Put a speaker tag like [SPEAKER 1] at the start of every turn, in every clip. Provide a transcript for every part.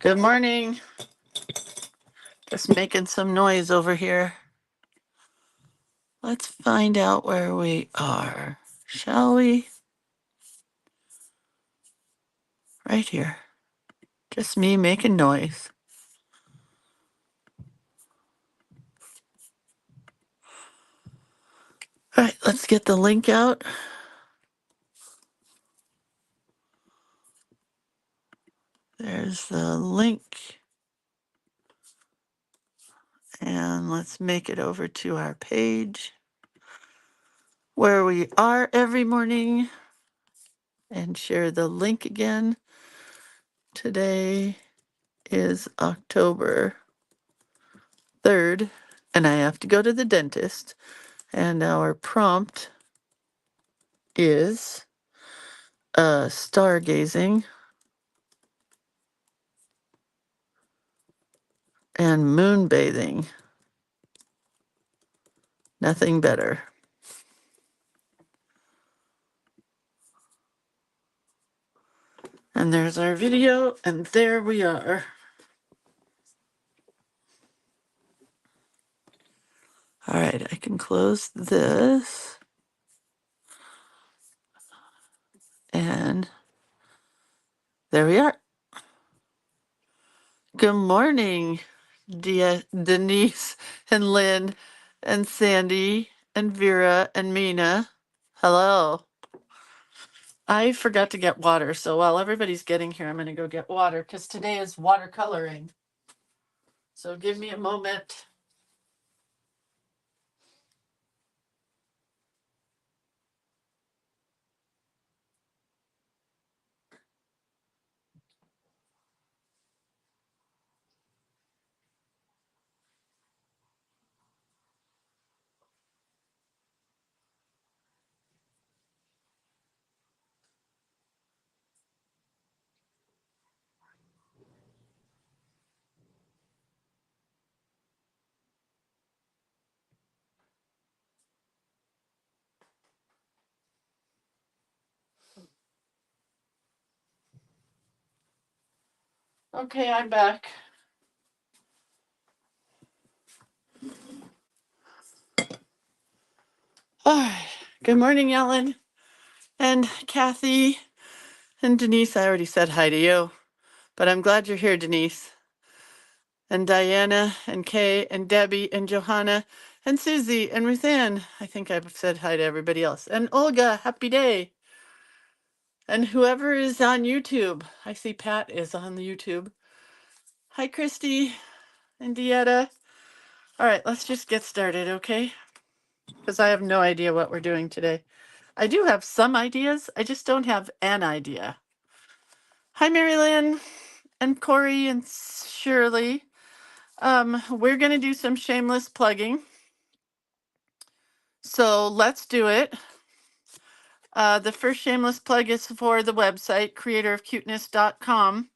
[SPEAKER 1] Good morning. Just making some noise over here. Let's find out where we are, shall we? Right here. Just me making noise. All right, let's get the link out. There's the link. And let's make it over to our page where we are every morning and share the link again. Today is October 3rd, and I have to go to the dentist. And our prompt is stargazing and moonbathing. Nothing better. And there's our video, and there we are. All right, I can close this. And there we are. Good morning, Denise and Lynn and Sandy and Vera and Mina. Hello. I forgot to get water, so while everybody's getting here, I'm going to go get water because today is watercoloring. So give me a moment. Okay, I'm back. All right. Good morning, Ellen and Kathy and Denise. I already said hi to you, but I'm glad you're here, Denise. And Diana and Kay and Debbie and Johanna and Susie and Ruthann. I think I've said hi to everybody else. And Olga, happy day. And whoever is on YouTube. I see Pat is on the YouTube. Hi, Christy and Dieta. All right, let's just get started, okay? Because I have no idea what we're doing today. I do have some ideas. I just don't have an idea. Hi, Mary Lynn and Corey and Shirley. We're going to do some shameless plugging. So let's do it. The first shameless plug is for the website, creatorofcuteness.com.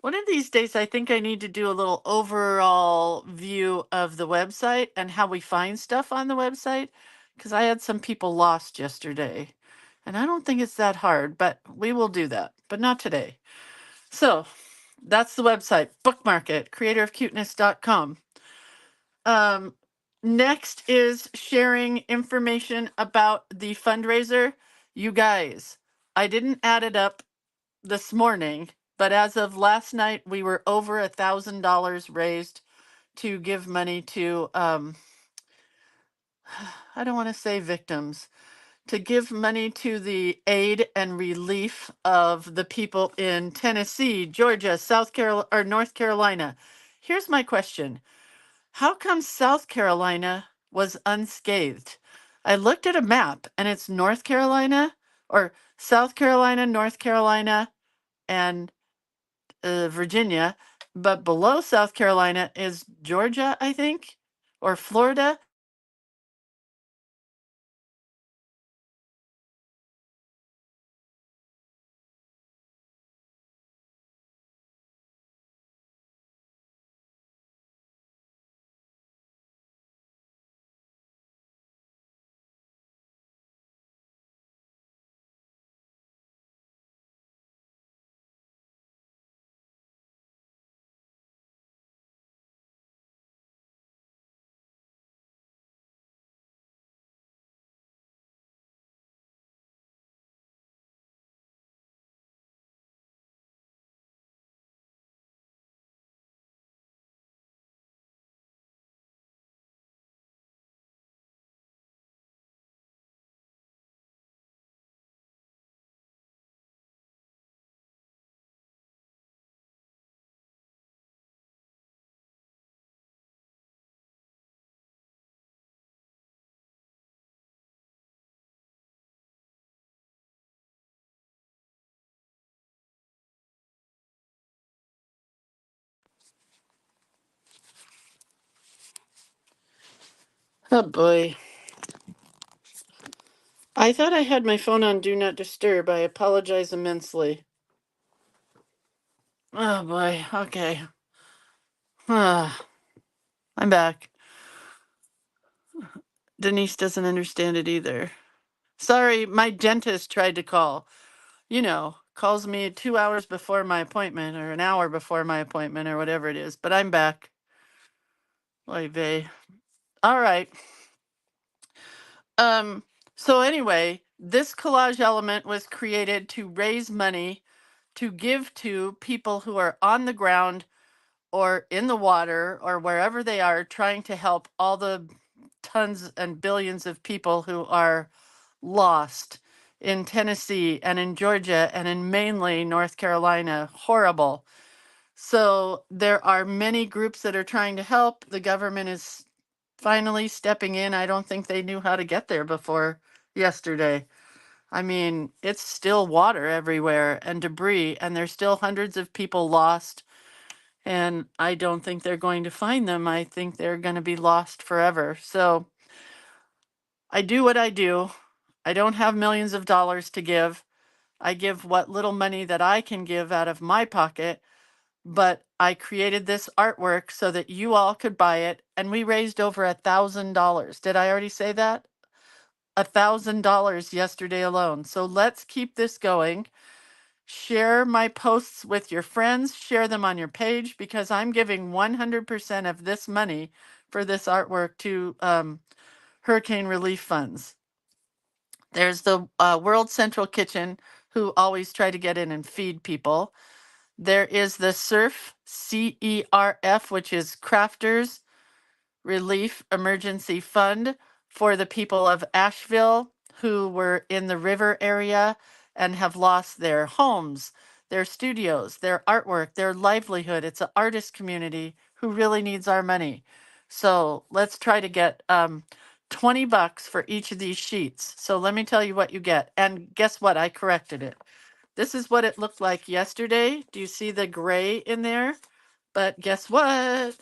[SPEAKER 1] One of these days, I think I need to do a little overall view of the website and how we find stuff on the website, because I had some people lost yesterday. And I don't think it's that hard, but we will do that, but not today. So that's the website. Bookmark it, creatorofcuteness.com. Next is sharing information about the fundraiser. You guys, I didn't add it up this morning, but as of last night, we were over $1,000 raised to give money to, I don't want to say victims, to give money to the aid and relief of the people in Tennessee, Georgia, South Carolina, or North Carolina. Here's my question. How come South Carolina was unscathed? I looked at a map and it's North Carolina or South Carolina, North Carolina, and Virginia, but below South Carolina is Georgia, I think, or Florida. Oh boy. I thought I had my phone on Do Not Disturb. I apologize immensely. Oh boy. Okay. I'm back. Denise doesn't understand it either. Sorry, my dentist tried to call. You know, calls me 2 hours before my appointment or an hour before my appointment or whatever it is. But I'm back. Oy vey. All right. So anyway, this collage element was created to raise money to give to people who are on the ground or in the water or wherever they are, trying to help all the tons and billions of people who are lost in Tennessee and in Georgia and in mainly North Carolina. Horrible. So there are many groups that are trying to help. The government is finally stepping in. I don't think they knew how to get there before yesterday. I mean, it's still water everywhere and debris, and there's still hundreds of people lost. And I don't think they're going to find them. I think they're going to be lost forever. So I do what I do. I don't have millions of dollars to give. I give what little money that I can give out of my pocket. But I created this artwork so that you all could buy it. And we raised over $1,000. Did I already say that? $1,000 yesterday alone. So let's keep this going. Share my posts with your friends, share them on your page, because I'm giving 100% of this money for this artwork to hurricane relief funds. There's the World Central Kitchen, who always try to get in and feed people. There is the CERF, CERF, which is Crafters Relief Emergency Fund for the people of Asheville who were in the river area and have lost their homes, their studios, their artwork, their livelihood. It's an artist community who really needs our money. So let's try to get $20 for each of these sheets. So let me tell you what you get. And guess what? I corrected it. This is what it looked like yesterday. Do you see the gray in there? But guess what?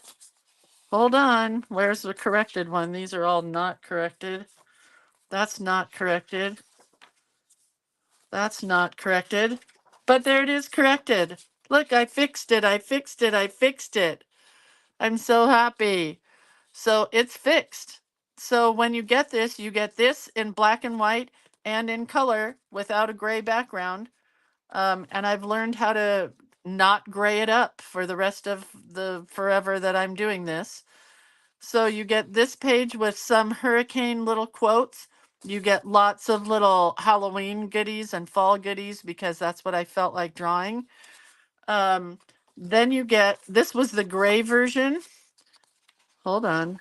[SPEAKER 1] Hold on. Where's the corrected one? These are all not corrected. That's not corrected. That's not corrected. But there it is corrected. Look, I fixed it. I fixed it. I fixed it. I'm so happy. So it's fixed. So when you get this in black and white and in color without a gray background. And I've learned how to not gray it up for the rest of the forever that I'm doing this. So you get this page with some hurricane little quotes. You get lots of little Halloween goodies and fall goodies because that's what I felt like drawing. Then you get, this was the gray version. Hold on.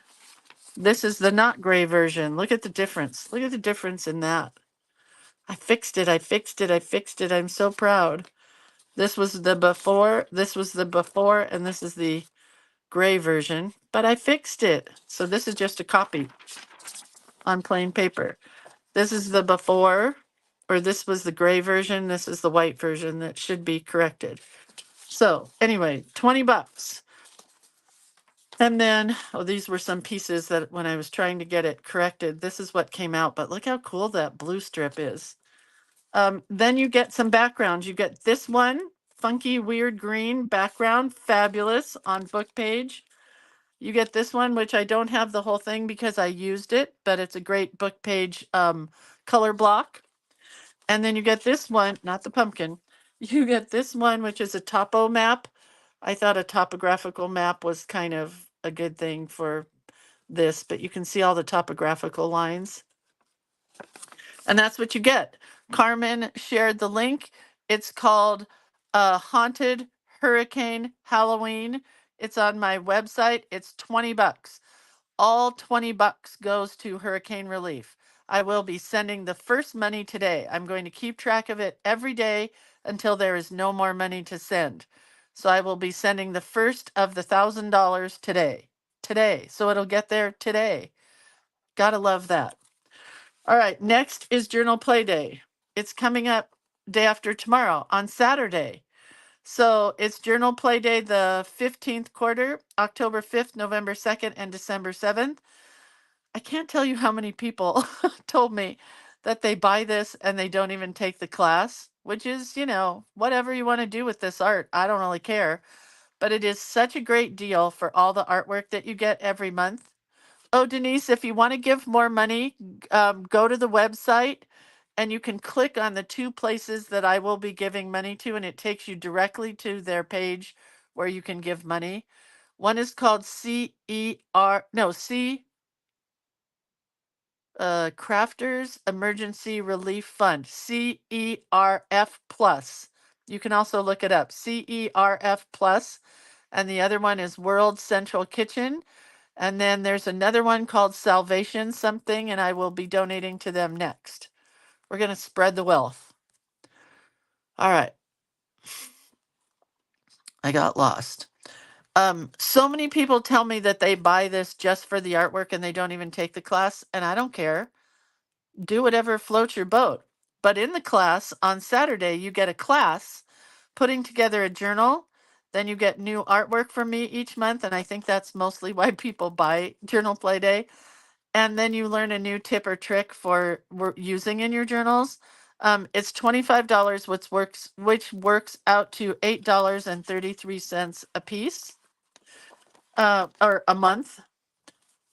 [SPEAKER 1] This is the not gray version. Look at the difference. Look at the difference in that. I fixed it. I fixed it. I fixed it. I'm so proud. This was the before. This was the before. And this is the gray version. But I fixed it. So this is just a copy on plain paper. This is the before, or this was the gray version. This is the white version that should be corrected. So anyway, $20. And then, oh, these were some pieces that when I was trying to get it corrected, this is what came out. But look how cool that blue strip is. Then you get some backgrounds. You get this one, funky, weird green background, fabulous on book page. You get this one, which I don't have the whole thing because I used it, but it's a great book page color block. And then you get this one, not the pumpkin. You get this one, which is a topo map. I thought a topographical map was kind of a good thing for this, but you can see all the topographical lines. And that's what you get. Carmen shared the link. It's called Haunted Hurricane Halloween. It's on my website. It's $20. All $20 goes to hurricane relief. I will be sending the first money today. I'm going to keep track of it every day until there is no more money to send. So I will be sending the first of the $1,000 today. Today. So it'll get there today. Gotta love that. All right, next is Journal Play Day. It's coming up day after tomorrow on Saturday. So it's Journal Play Day, the 15th quarter, October 5th, November 2nd, and December 7th. I can't tell you how many people told me that they buy this and they don't even take the class, which is, whatever you want to do with this art. I don't really care. But it is such a great deal for all the artwork that you get every month. Oh, Denise, if you want to give more money, go to the website and you can click on the two places that I will be giving money to, and it takes you directly to their page where you can give money. One is called Crafters Emergency Relief Fund, CERF Plus. You can also look it up, CERF Plus. And the other one is World Central Kitchen. And then there's another one called Salvation something, and I will be donating to them next. We're going to spread the wealth. All right. I got lost. So many people tell me that they buy this just for the artwork and they don't even take the class, and I don't care. Do whatever floats your boat. But in the class on Saturday, you get a class putting together a journal. Then you get new artwork from me each month, and I think that's mostly why people buy Journal Play Day. And then you learn a new tip or trick for using in your journals. It's $25, which works out to $8.33 a piece, or a month.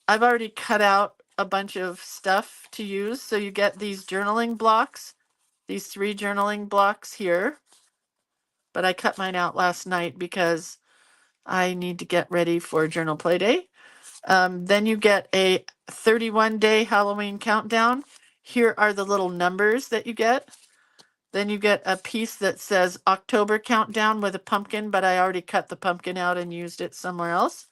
[SPEAKER 1] I've already cut out a bunch of stuff to use, so you get these journaling blocks, these 3 journaling blocks here. But I cut mine out last night because I need to get ready for Journal Play Day. Then you get a 31-day Halloween countdown. Here are the little numbers that you get. Then you get a piece that says October countdown with a pumpkin, but I already cut the pumpkin out and used it somewhere else.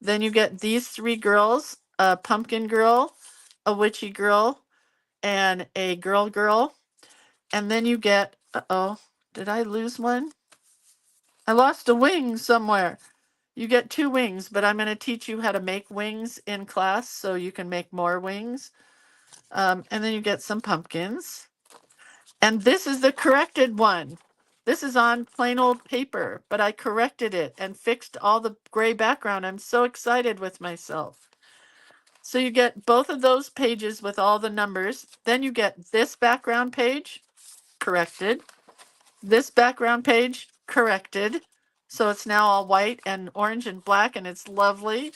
[SPEAKER 1] Then you get these 3 girls, a pumpkin girl, a witchy girl, and a girl. And then you get, did I lose one? I lost a wing somewhere. You get 2 wings, but I'm going to teach you how to make wings in class so you can make more wings. And then you get some pumpkins. And this is the corrected one. This is on plain old paper, but I corrected it and fixed all the gray background. I'm so excited with myself. So you get both of those pages with all the numbers. Then you get this background page, corrected. This background page, corrected. So it's now all white and orange and black, and it's lovely.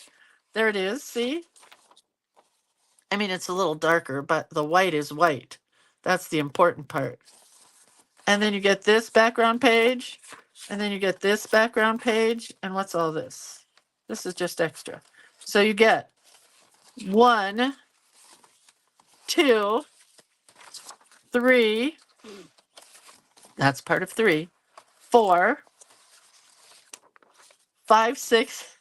[SPEAKER 1] There it is, see? I mean, it's a little darker, but the white is white. That's the important part. And then you get this background page, and then you get this background page, and what's all this? This is just extra. So you get 1, 2, 3, that's part of 3, 4, 5, 6,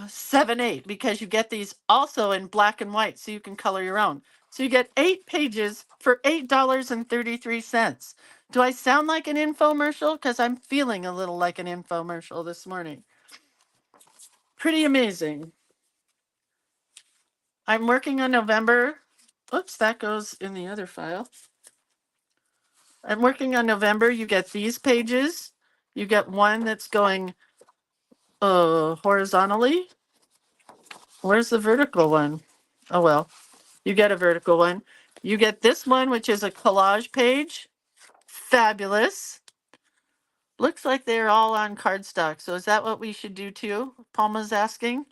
[SPEAKER 1] 7, 8, because you get these also in black and white, so you can color your own. So you get 8 pages for $8.33. Do I sound like an infomercial? Because I'm feeling a little like an infomercial this morning. Pretty amazing. I'm working on November. Oops, that goes in the other file. I'm working on November. You get these pages. You get one that's going horizontally. Where's the vertical one? Oh, well, you get a vertical one. You get this one, which is a collage page. Fabulous. Looks like they're all on cardstock. So is that what we should do too? Palma's asking.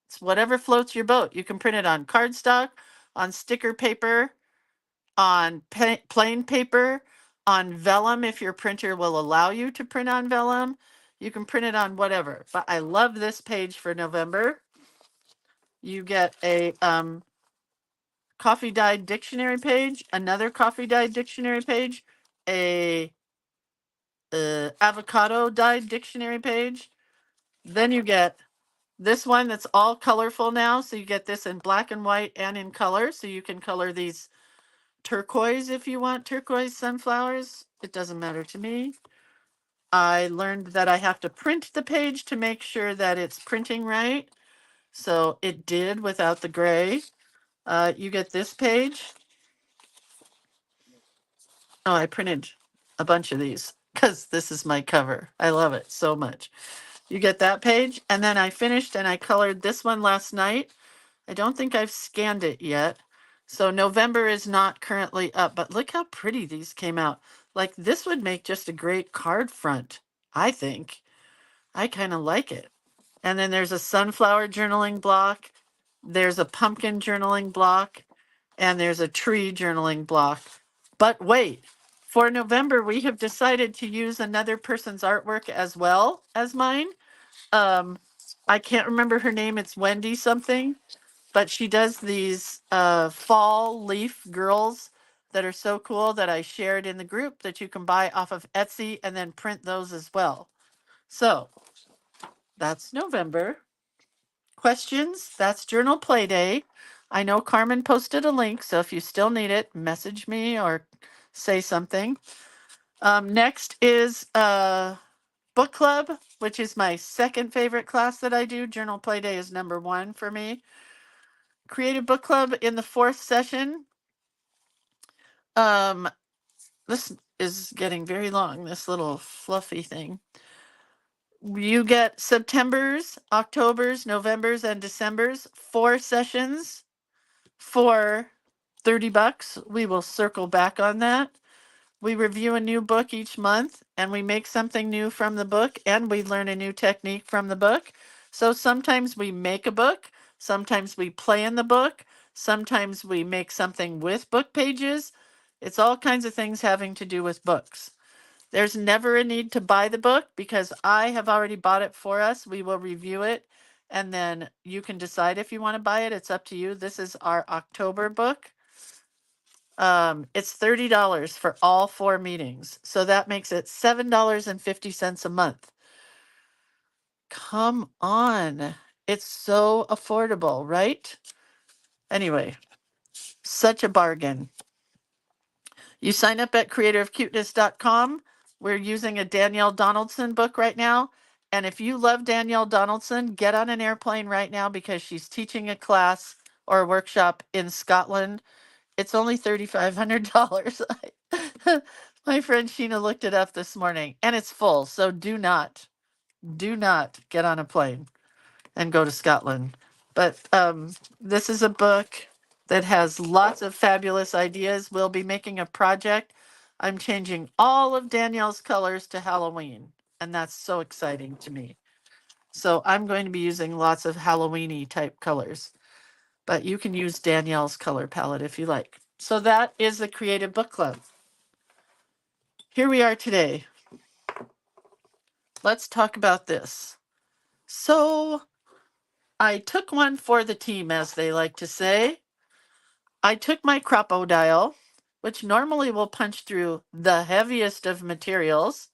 [SPEAKER 1] It's whatever floats your boat. You can print it on cardstock, on sticker paper, on plain paper, on vellum if your printer will allow you to print on vellum. You can print it on whatever. But I love this page for November. You get a coffee dyed dictionary page, another coffee dyed dictionary page, a avocado dyed dictionary page. Then you get this one that's all colorful now. So you get this in black and white and in color. So you can color these turquoise if you want turquoise sunflowers. It doesn't matter to me. I learned that I have to print the page to make sure that it's printing right. So it did without the gray. You get this page. Oh, I printed a bunch of these because this is my cover. I love it so much. You get that page. And then I finished and I colored this one last night. I don't think I've scanned it yet. So November is not currently up, but look how pretty these came out. Like this would make just a great card front, I think. I kind of like it. And then there's a sunflower journaling block. There's a pumpkin journaling block. And there's a tree journaling block. But wait, for November, we have decided to use another person's artwork as well as mine. Um, I can't remember her name. It's Wendy something, but she does these fall leaf girls that are so cool that I shared in the group that you can buy off of Etsy and then print those as well. So that's November. Questions? That's Journal Play Day. I know Carmen posted a link, so if you still need it, message me or say something. Next is book club, which is my second favorite class that I do. Journal Play Day is number 1 for me. Creative book club in the 4th session. This is getting very long, this little fluffy thing. You get September's, October's, November's, and December's 4 sessions for $30. We will circle back on that. We review a new book each month and we make something new from the book and we learn a new technique from the book. So sometimes we make a book, sometimes we play in the book, sometimes we make something with book pages. It's all kinds of things having to do with books. There's never a need to buy the book because I have already bought it for us. We will review it and then you can decide if you want to buy it. It's up to you. This is our October book. It's $30 for all 4 meetings. So that makes it $7.50 a month. Come on. It's so affordable, right? Anyway, such a bargain. You sign up at creatorofcuteness.com. We're using a Danielle Donaldson book right now. And if you love Danielle Donaldson, get on an airplane right now because she's teaching a class or a workshop in Scotland. It's only $3,500. My friend Sheena looked it up this morning and it's full. So do not get on a plane and go to Scotland. But this is a book that has lots of fabulous ideas. We'll be making a project. I'm changing all of Danielle's colors to Halloween, and that's so exciting to me. So I'm going to be using lots of Halloween-y type colors, but you can use Danielle's color palette if you like. So that is the Creative Book Club. Here we are today. Let's talk about this. So I took one for the team, as they like to say. I took my crocodile, which normally will punch through the heaviest of materials,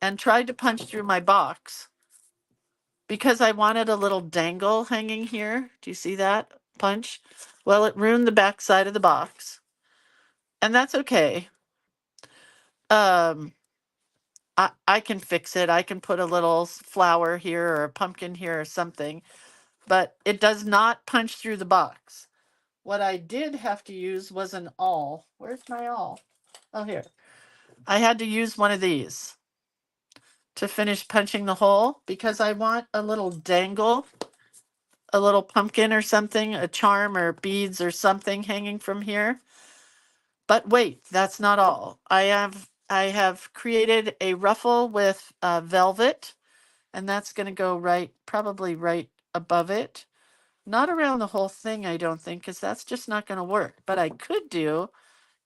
[SPEAKER 1] and tried to punch through my box because I wanted a little dangle hanging here. Do you see that punch? Well, it ruined the back side of the box, and that's okay. I can fix it. I can put a little flower here or a pumpkin here or something, but it does not punch through the box. What I did have to use was an awl. Where's my awl? Oh, here. I had to use one of these to finish punching the hole because I want a little dangle, a little pumpkin or something, a charm or beads or something hanging from here. But wait, that's not all. I have created a ruffle with velvet, and that's going to go probably right above it. Not around the whole thing, I don't think, because that's just not going to work. But I could do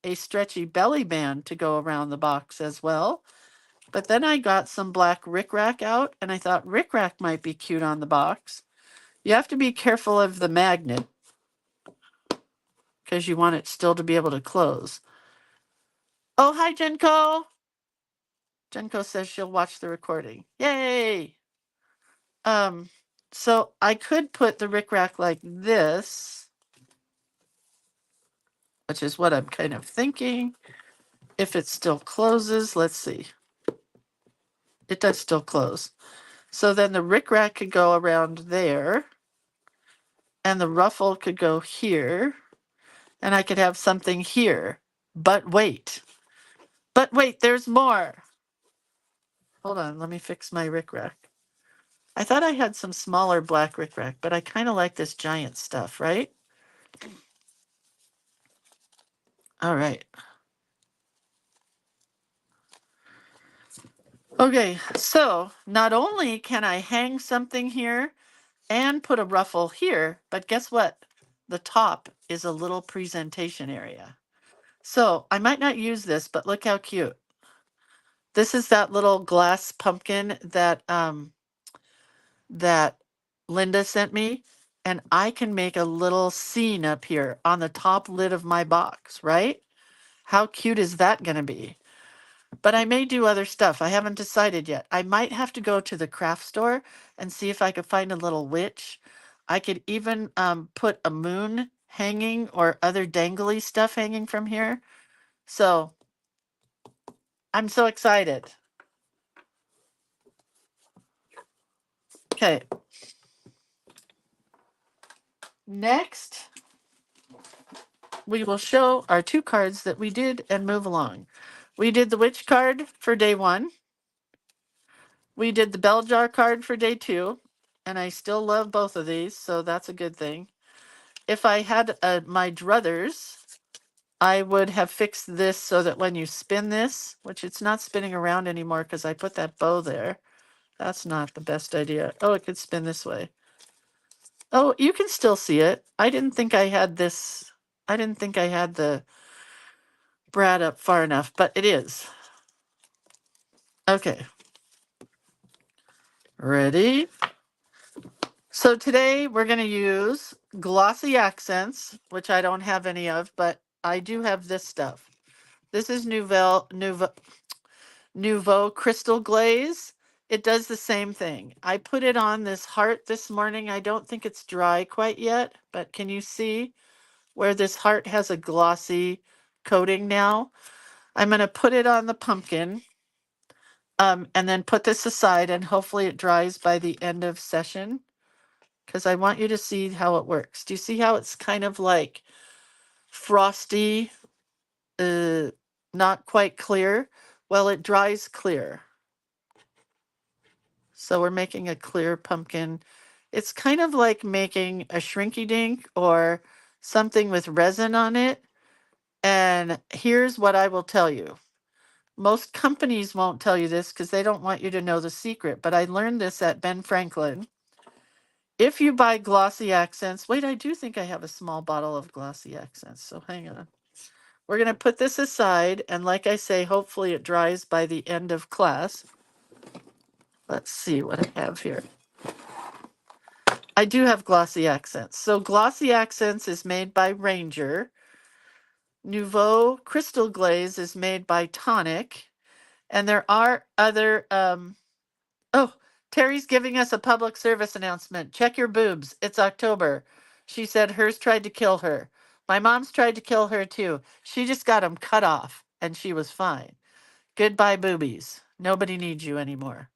[SPEAKER 1] a stretchy belly band to go around the box as well. But then I got some black rickrack out, and I thought rickrack might be cute on the box. You have to be careful of the magnet because you want it still to be able to close. Oh, hi, Jenko. Jenko says she'll watch the recording. Yay! So I could put the rickrack like this, which is what I'm kind of thinking. If it still closes, let's see. It does still close. So then the rickrack could go around there, and the ruffle could go here, and I could have something here. But wait, there's more. Hold on, let me fix my rickrack. I thought I had some smaller black rickrack, but I kind of like this giant stuff, right? All right. Okay, so not only can I hang something here and put a ruffle here, but guess what? The top is a little presentation area. So I might not use this, but look how cute. This is that little glass pumpkin that Linda sent me, and I can make a little scene up here on the top lid of my box, right? How cute is that going to be? But I may do other stuff. I haven't decided yet. I might have to go to the craft store and see if I could find a little witch. I could even put a moon hanging or other dangly stuff hanging from here. So I'm so excited. Okay. Next, we will show our 2 cards that we did and move along. We did the witch card for day 1. We did the bell jar card for day 2. And I still love both of these, so that's a good thing. If I had my druthers, I would have fixed this so that when you spin this, which it's not spinning around anymore because I put that bow there. That's not the best idea. Oh, it could spin this way. Oh, you can still see it. I didn't think I had this. I didn't think I had the brad up far enough, but it is. Okay. Ready? So today we're going to use glossy accents, which I don't have any of, but I do have this stuff. This is Nouveau Crystal Glaze. It does the same thing. I put it on this heart this morning. I don't think it's dry quite yet, but can you see where this heart has a glossy coating now? I'm going to put it on the pumpkin and then put this aside, and hopefully it dries by the end of session because I want you to see how it works. Do you see how it's kind of like frosty, not quite clear? Well, it dries clear. So we're making a clear pumpkin. It's kind of like making a shrinky dink or something with resin on it. And here's what I will tell you. Most companies won't tell you this because they don't want you to know the secret, but I learned this at Ben Franklin. If you buy glossy accents, wait, I do think I have a small bottle of glossy accents, so hang on. We're going to put this aside, and like I say, hopefully it dries by the end of class. Let's see what I have here. I do have glossy accents. So glossy accents is made by Ranger. Nouveau Crystal Glaze is made by Tonic. And there are other, oh, Terry's giving us a public service announcement. Check your boobs. It's October. She said hers tried to kill her. My mom's tried to kill her too. She just got them cut off and she was fine. Goodbye, boobies. Nobody needs you anymore.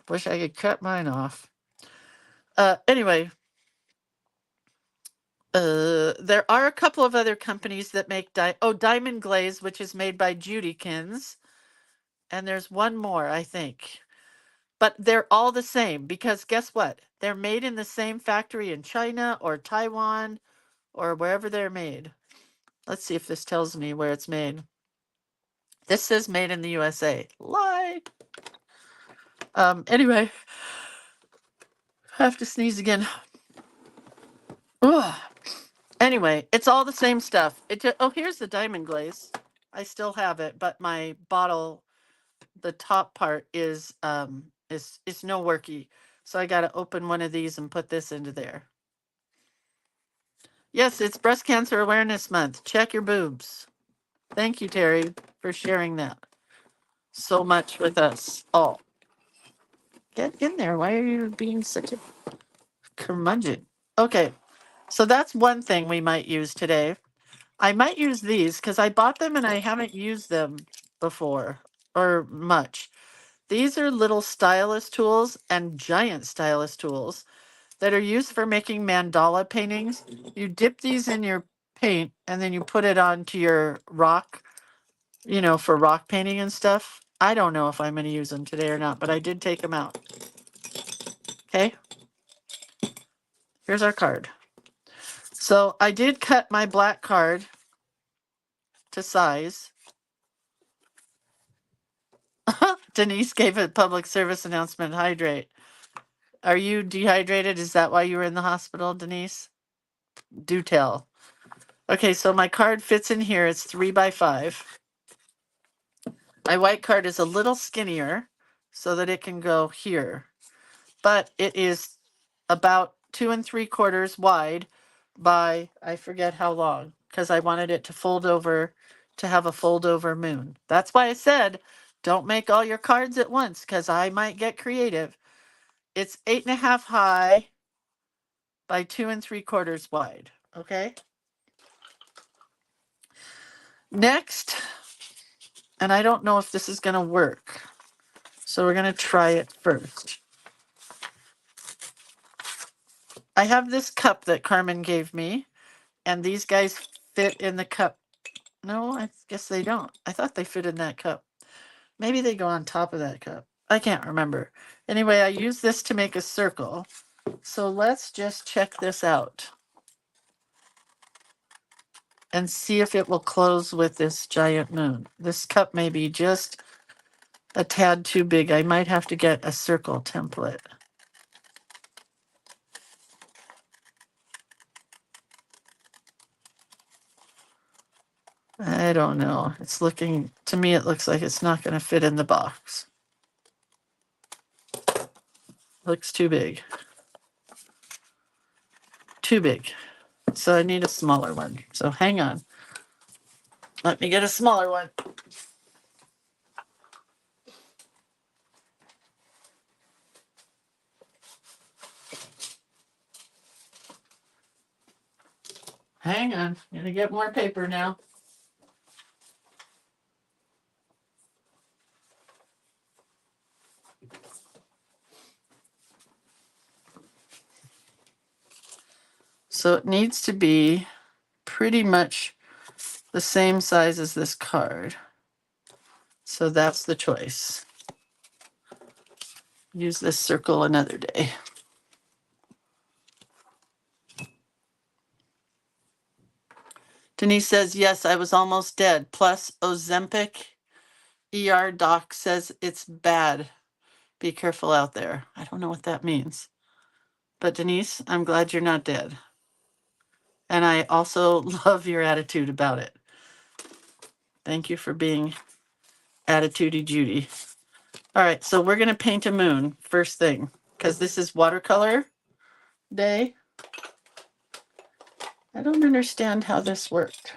[SPEAKER 1] Wish I could cut mine off. Anyway, there are a couple of other companies that make Diamond Glaze, which is made by Judykins. And there's one more, I think. But they're all the same because guess what? They're made in the same factory in China or Taiwan or wherever they're made. Let's see if this tells me where it's made. This says made in the USA. Lie. Anyway, I have to sneeze again. Ugh. Anyway, it's all the same stuff. Oh, here's the diamond glaze. I still have it, but my bottle, the top part is no worky. So I got to open one of these and put this into there. Yes, it's Breast Cancer Awareness Month. Check your boobs. Thank you, Terry, for sharing that so much with us all. Get in there. Why are you being such a curmudgeon? Okay, so that's one thing we might use today. I might use these because I bought them and I haven't used them before or much. These are little stylus tools and giant stylus tools that are used for making mandala paintings. You dip these in your paint and then you put it onto your rock, for rock painting and stuff. I don't know if I'm going to use them today or not, but I did take them out. Okay, here's our card. So I did cut my black card to size. Denise gave a public service announcement, hydrate. Are you dehydrated? Is that why you were in the hospital, Denise? Do tell. Okay, so my card fits in here. It's 3x5. My white card is a little skinnier so that it can go here, but it is about 2 3/4 wide by, I forget how long, because I wanted it to fold over, to have a fold over moon. That's why I said, don't make all your cards at once, because I might get creative. It's 8.5 high by 2 3/4 wide. Okay. Next, and I don't know if this is going to work, so we're going to try it first. I have this cup that Carmen gave me, and these guys fit in the cup. No, I guess they don't. I thought they fit in that cup. Maybe they go on top of that cup. I can't remember. Anyway, I use this to make a circle. So let's just check this out and see if it will close with this giant moon. This cup may be just a tad too big. I might have to get a circle template. I don't know. It's looking, to me, it looks like it's not going to fit in the box. Looks too big. Too big. So I need a smaller one. So hang on. Let me get a smaller one. Hang on. I'm going to get more paper now. So it needs to be pretty much the same size as this card. So that's the choice. Use this circle another day. Denise says, yes, I was almost dead. Plus Ozempic. ER doc says it's bad. Be careful out there. I don't know what that means. But Denise, I'm glad you're not dead. And I also love your attitude about it. Thank you for being attitudey Judy. All right, so we're going to paint a moon first thing, because this is watercolor day. I don't understand how this worked.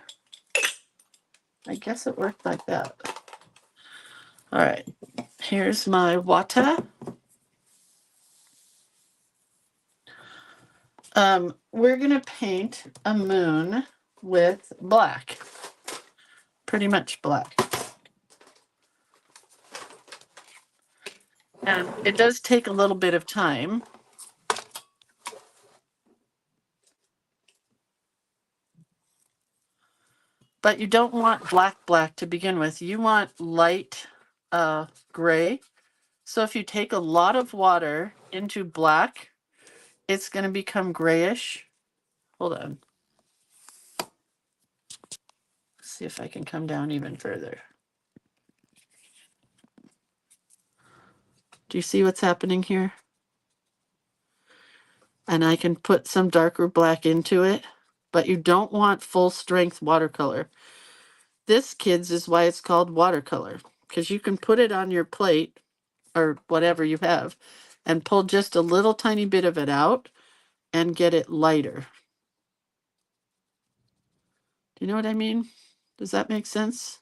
[SPEAKER 1] I guess it worked like that. All right, here's my water. We're going to paint a moon with black. Pretty much black. And it does take a little bit of time. But you don't want black to begin with. You want light gray. So if you take a lot of water into black, it's going to become grayish. Hold on. See if I can come down even further. Do you see what's happening here? And I can put some darker black into it, but you don't want full strength watercolor. This, kids, is why it's called watercolor, because you can put it on your plate or whatever you have and pull just a little tiny bit of it out and get it lighter. Do you know what I mean? Does that make sense?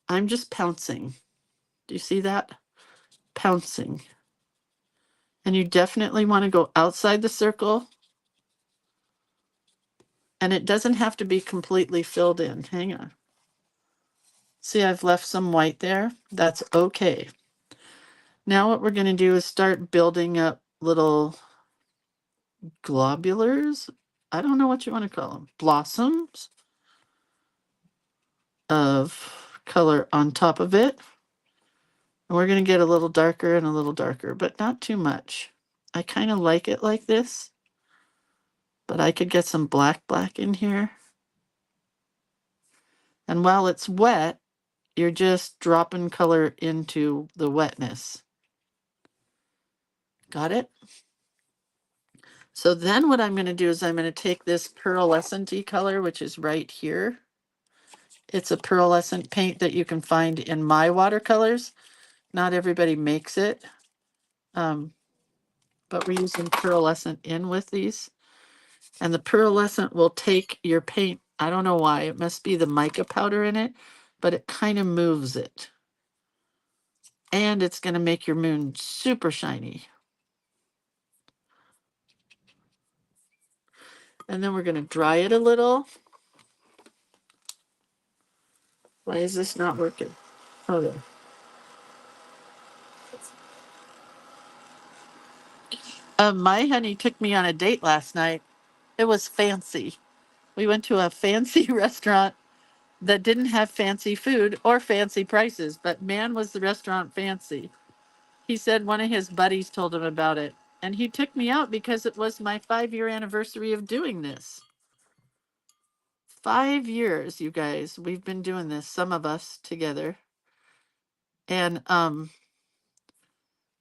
[SPEAKER 1] I'm just pouncing. Do you see that? Pouncing. And you definitely want to go outside the circle. And it doesn't have to be completely filled in. Hang on. See, I've left some white there. That's okay. Now what we're going to do is start building up little globulars. I don't know what you want to call them. Blossoms of color on top of it. And we're going to get a little darker and a little darker, but not too much. I kind of like it like this, but I could get some black in here. And while it's wet, you're just dropping color into the wetness. Got it? So then what I'm going to do is I'm going to take this pearlescent color, which is right here. It's a pearlescent paint that you can find in my watercolors. Not everybody makes it, but we're using pearlescent in with these. And the pearlescent will take your paint. I don't know why. It must be the mica powder in it, but it kind of moves it. And it's going to make your moon super shiny. And then we're going to dry it a little. Why is this not working? Oh, there. My honey took me on a date last night. It was fancy. We went to a fancy restaurant that didn't have fancy food or fancy prices, but man, was the restaurant fancy. He said one of his buddies told him about it, and he took me out because it was my 5-year anniversary of doing this. 5 years, you guys, we've been doing this, some of us together. And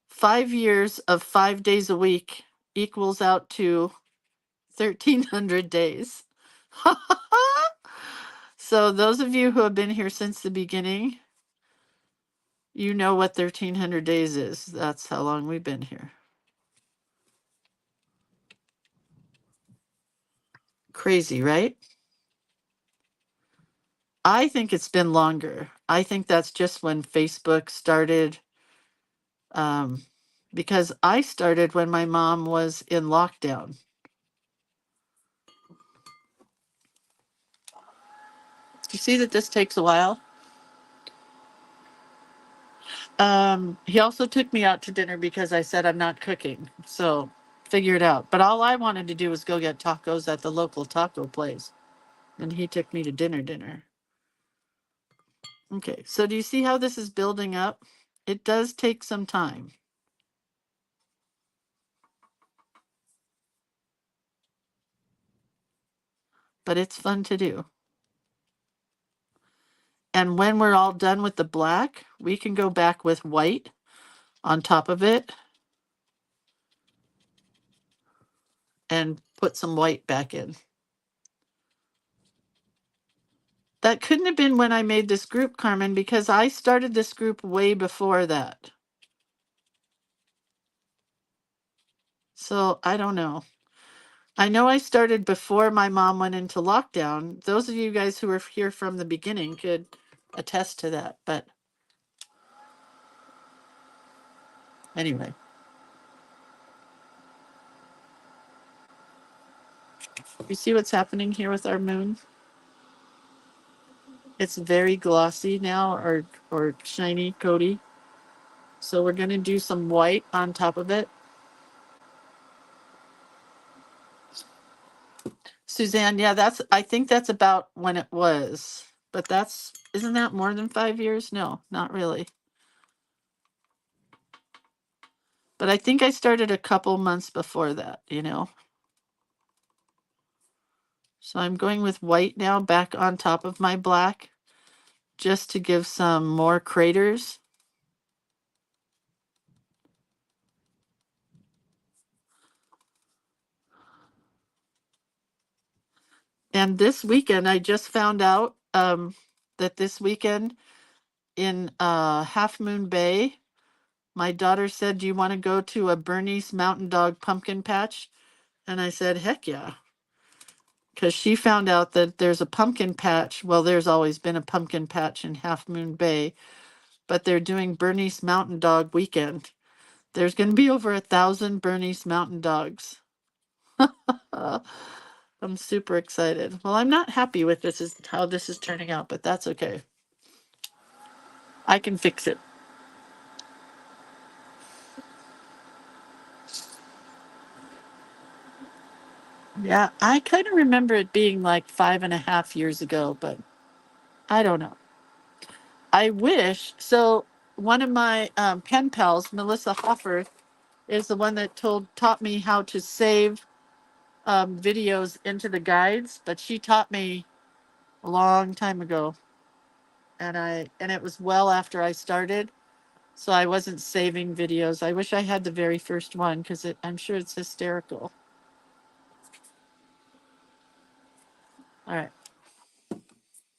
[SPEAKER 1] 5 years of 5 days a week equals out to 1,300 days. So those of you who have been here since the beginning, you know what 1,300 days is. That's how long we've been here. Crazy, right? I think it's been longer. I think that's just when Facebook started, because I started when my mom was in lockdown. You see that this takes a while? He also took me out to dinner because I said I'm not cooking. So figure it out. But all I wanted to do was go get tacos at the local taco place. And he took me to dinner. Okay, so do you see how this is building up? It does take some time. But it's fun to do. And when we're all done with the black, we can go back with white on top of it and put some white back in. That couldn't have been when I made this group, Carmen, because I started this group way before that. So I don't know. I know I started before my mom went into lockdown. Those of you guys who were here from the beginning could attest to that. But anyway. You see what's happening here with our moon? It's very glossy now, or shiny, coaty. So we're going to do some white on top of it. Suzanne, yeah, I think that's about when it was. But isn't that more than 5 years? No, not really. But I think I started a couple months before that, you know. So I'm going with white now back on top of my black, just to give some more craters. And this weekend, I just found out that this weekend in Half Moon Bay, my daughter said, "Do you want to go to a Bernese Mountain Dog pumpkin patch?" And I said, "Heck yeah." Because she found out that there's a pumpkin patch. Well, there's always been a pumpkin patch in Half Moon Bay, but they're doing Bernese Mountain Dog weekend. There's going to be over 1,000 Bernese Mountain Dogs. I'm super excited. Well, I'm not happy with this is how this is turning out, but that's okay. I can fix it. Yeah, I kind of remember it being like 5.5 years ago, but I don't know. I wish so. one of my pen pals, Melissa Hoffer, is the one that taught me how to save videos into the guides, but she taught me a long time ago, and it was well after I started, so I wasn't saving videos. I wish I had the very first one because I'm sure it's hysterical. All right.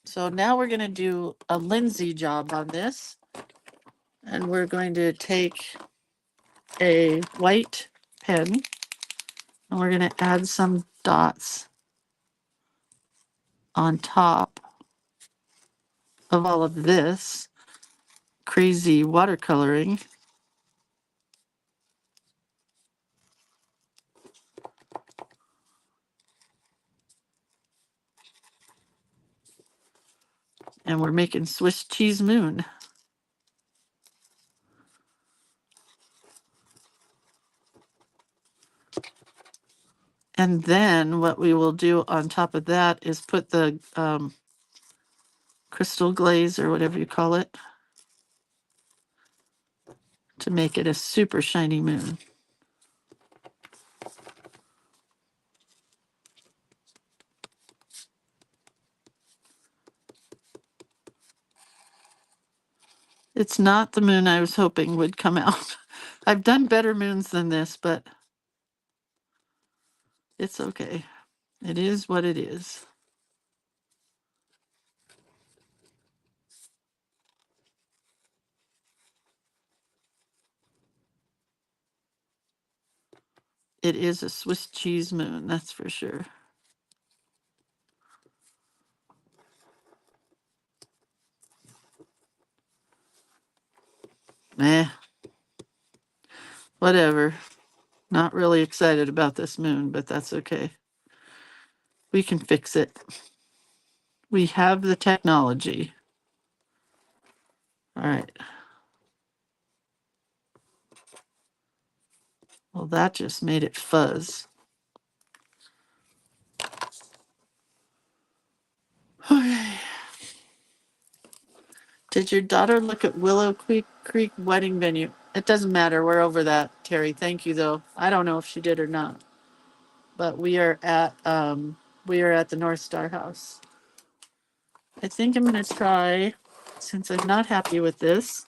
[SPEAKER 1] So now we're going to do a Lindsay job on this. And we're going to take a white pen and we're going to add some dots on top of all of this crazy watercoloring. And we're making Swiss cheese moon. And then what we will do on top of that is put the crystal glaze or whatever you call it to make it a super shiny moon. It's not the moon I was hoping would come out. I've done better moons than this, but it's okay. It is what it is. It is a Swiss cheese moon, that's for sure. Eh, whatever. Not really excited about this moon, but that's okay. We can fix it. We have the technology. All right. Well, that just made it fuzz. Okay. Did your daughter look at Willow Creek wedding venue? It doesn't matter. We're over that, Terry. Thank you, though. I don't know if she did or not, but we are at the North Star House. I think I'm going to try, since I'm not happy with this,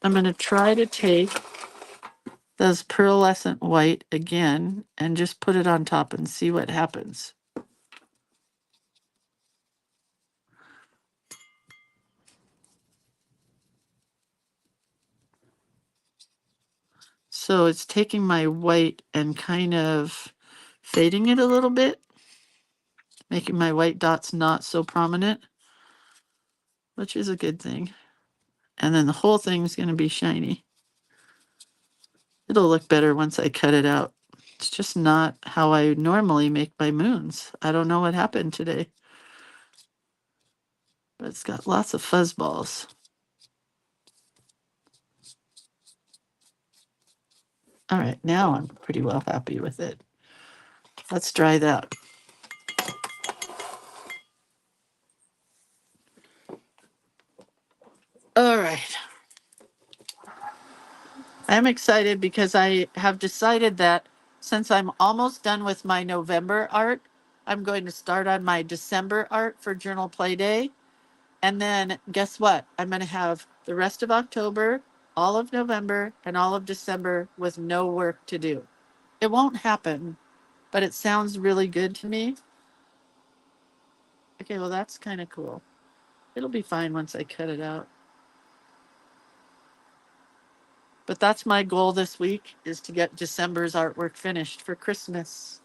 [SPEAKER 1] I'm going to try to take this pearlescent white again and just put it on top and see what happens. So it's taking my white and kind of fading it a little bit, making my white dots not so prominent, which is a good thing. And then the whole thing's going to be shiny. It'll look better once I cut it out. It's just not how I normally make my moons. I don't know what happened today. But it's got lots of fuzz balls. All right, now I'm pretty well happy with it. Let's try that. All right. I'm excited because I have decided that since I'm almost done with my November art, I'm going to start on my December art for Journal Play Day. And then guess what? I'm going to have the rest of October, all of November, and all of December with no work to do. It won't happen, but it sounds really good to me. Okay, well, that's kind of cool. It'll be fine once I cut it out. But that's my goal this week, is to get December's artwork finished for Christmas.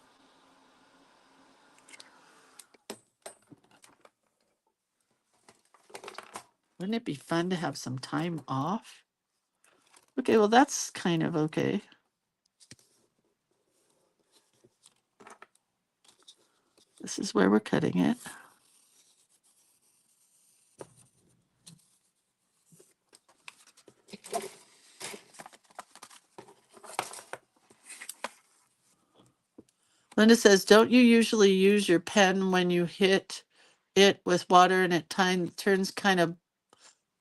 [SPEAKER 1] Wouldn't it be fun to have some time off? Okay, well, that's kind of okay. This is where we're cutting it. Linda says, don't you usually use your pen when you hit it with water and it turns kind of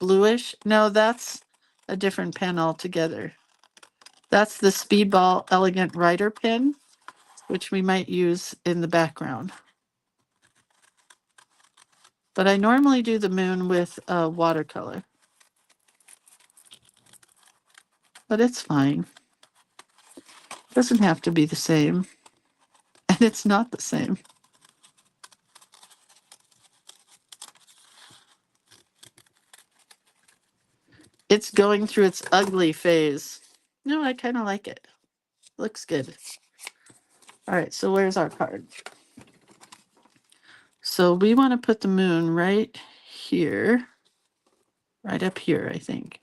[SPEAKER 1] bluish. No, that's a different pen altogether. That's the Speedball Elegant Writer pen, which we might use in the background. But I normally do the moon with watercolor. But it's fine. It doesn't have to be the same. And it's not the same. It's going through its ugly phase. No, I kind of like it. Looks good. All right, so where's our card? So we want to put the moon right here. Right up here, I think.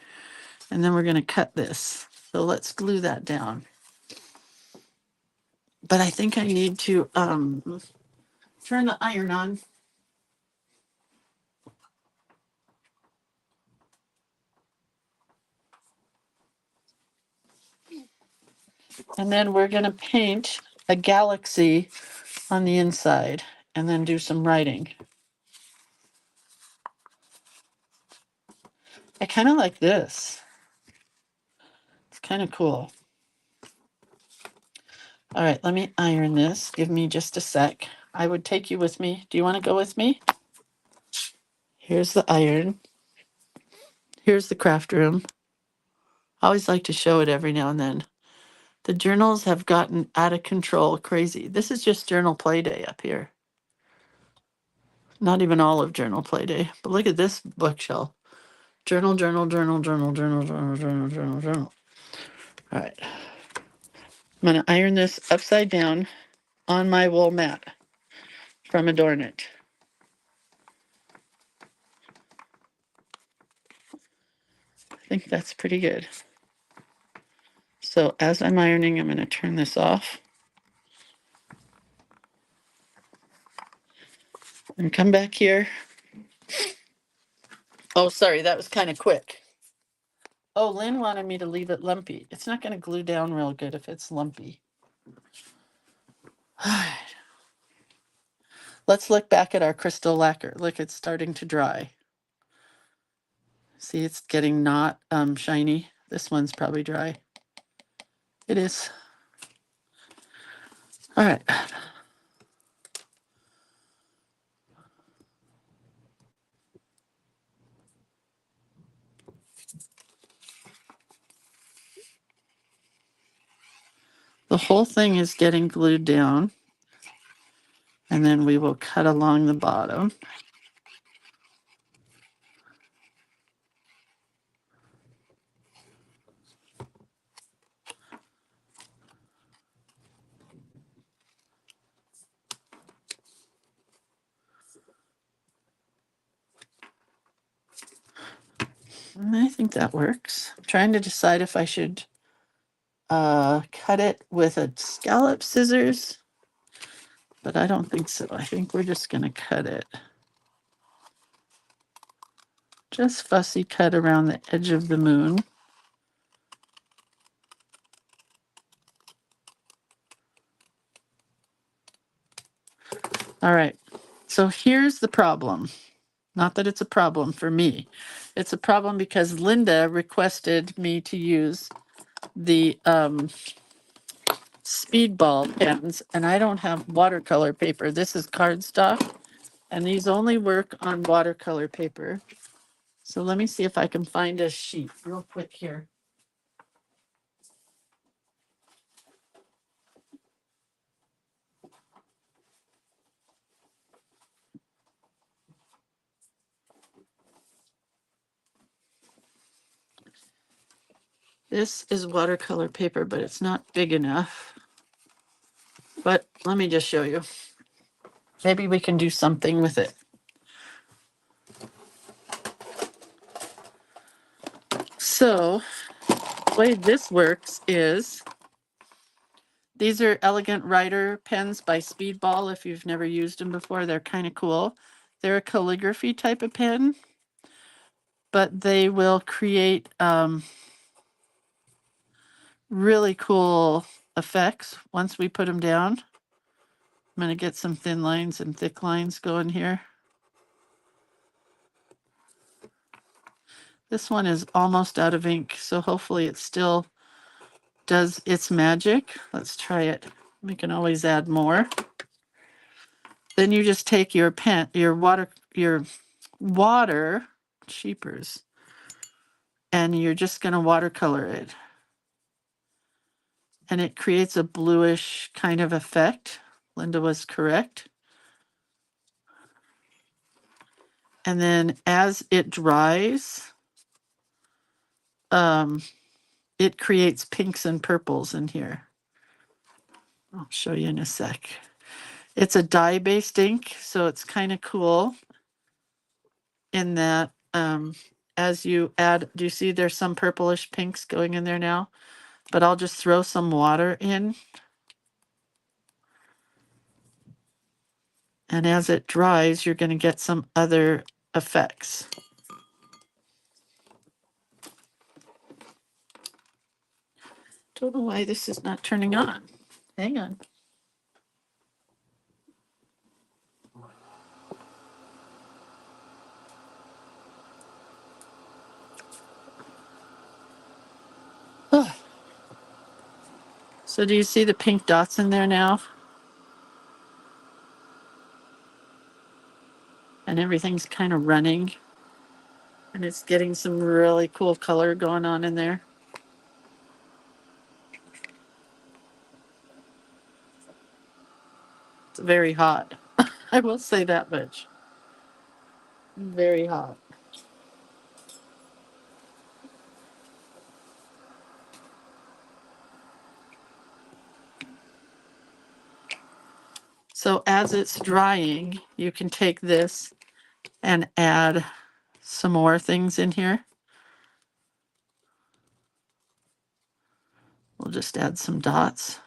[SPEAKER 1] And then we're going to cut this. So let's glue that down. But I think I need to turn the iron on. And then we're going to paint a galaxy on the inside and then do some writing. I kind of like this. It's kind of cool. All right, let me iron this. Give me just a sec. I would take you with me. Do you want to go with me? Here's the iron. Here's the craft room. I always like to show it every now and then. The journals have gotten out of control, crazy. This is just journal play day up here. Not even all of journal play day, but look at this bookshelf. Journal, journal, journal, journal, journal, journal, journal, journal, journal. All right. I'm going to iron this upside down on my wool mat from Adornit. I think that's pretty good. So as I'm ironing, I'm going to turn this off. And come back here. Oh, sorry, that was kind of quick. Oh, Lynn wanted me to leave it lumpy. It's not going to glue down real good if it's lumpy. Let's look back at our crystal lacquer. Look, it's starting to dry. See, it's getting not shiny. This one's probably dry. It is. All right. The whole thing is getting glued down. And then we will cut along the bottom. And I think that works. I'm trying to decide if I should cut it with a scallop scissors, but I don't think so. I think we're just going to cut it. Just fussy cut around the edge of the moon. All right, so here's the problem. Not that it's a problem for me. It's a problem because Linda requested me to use the Speedball pens, and I don't have watercolor paper. This is cardstock, and these only work on watercolor paper. So let me see if I can find a sheet real quick here. This is watercolor paper, but it's not big enough. But let me just show you. Maybe we can do something with it. So the way this works is these are Elegant Writer pens by Speedball. If you've never used them before, they're kind of cool. They're a calligraphy type of pen, but they will create really cool effects once we put them down. I'm going to get some thin lines and thick lines going here. This one is almost out of ink, so hopefully it still does its magic. Let's try it. We can always add more. Then you just take your pen, your water, cheapers, and you're just going to watercolor it. And it creates a bluish kind of effect. Linda was correct. And then as it dries, it creates pinks and purples in here. I'll show you in a sec. It's a dye-based ink, so it's kind of cool in that as you add, do you see there's some purplish pinks going in there now? But I'll just throw some water in. And as it dries, you're going to get some other effects. Don't know why this is not turning on. Hang on. Oh. So do you see the pink dots in there now? And everything's kind of running. And it's getting some really cool color going on in there. It's very hot. I will say that much. Very hot. So as it's drying, you can take this and add some more things in here. We'll just add some dots.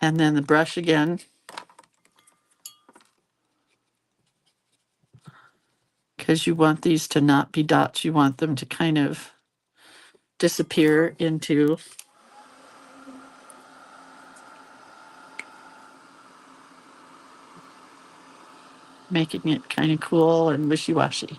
[SPEAKER 1] And then the brush again. Because you want these to not be dots. You want them to kind of disappear into making it kind of cool and wishy-washy.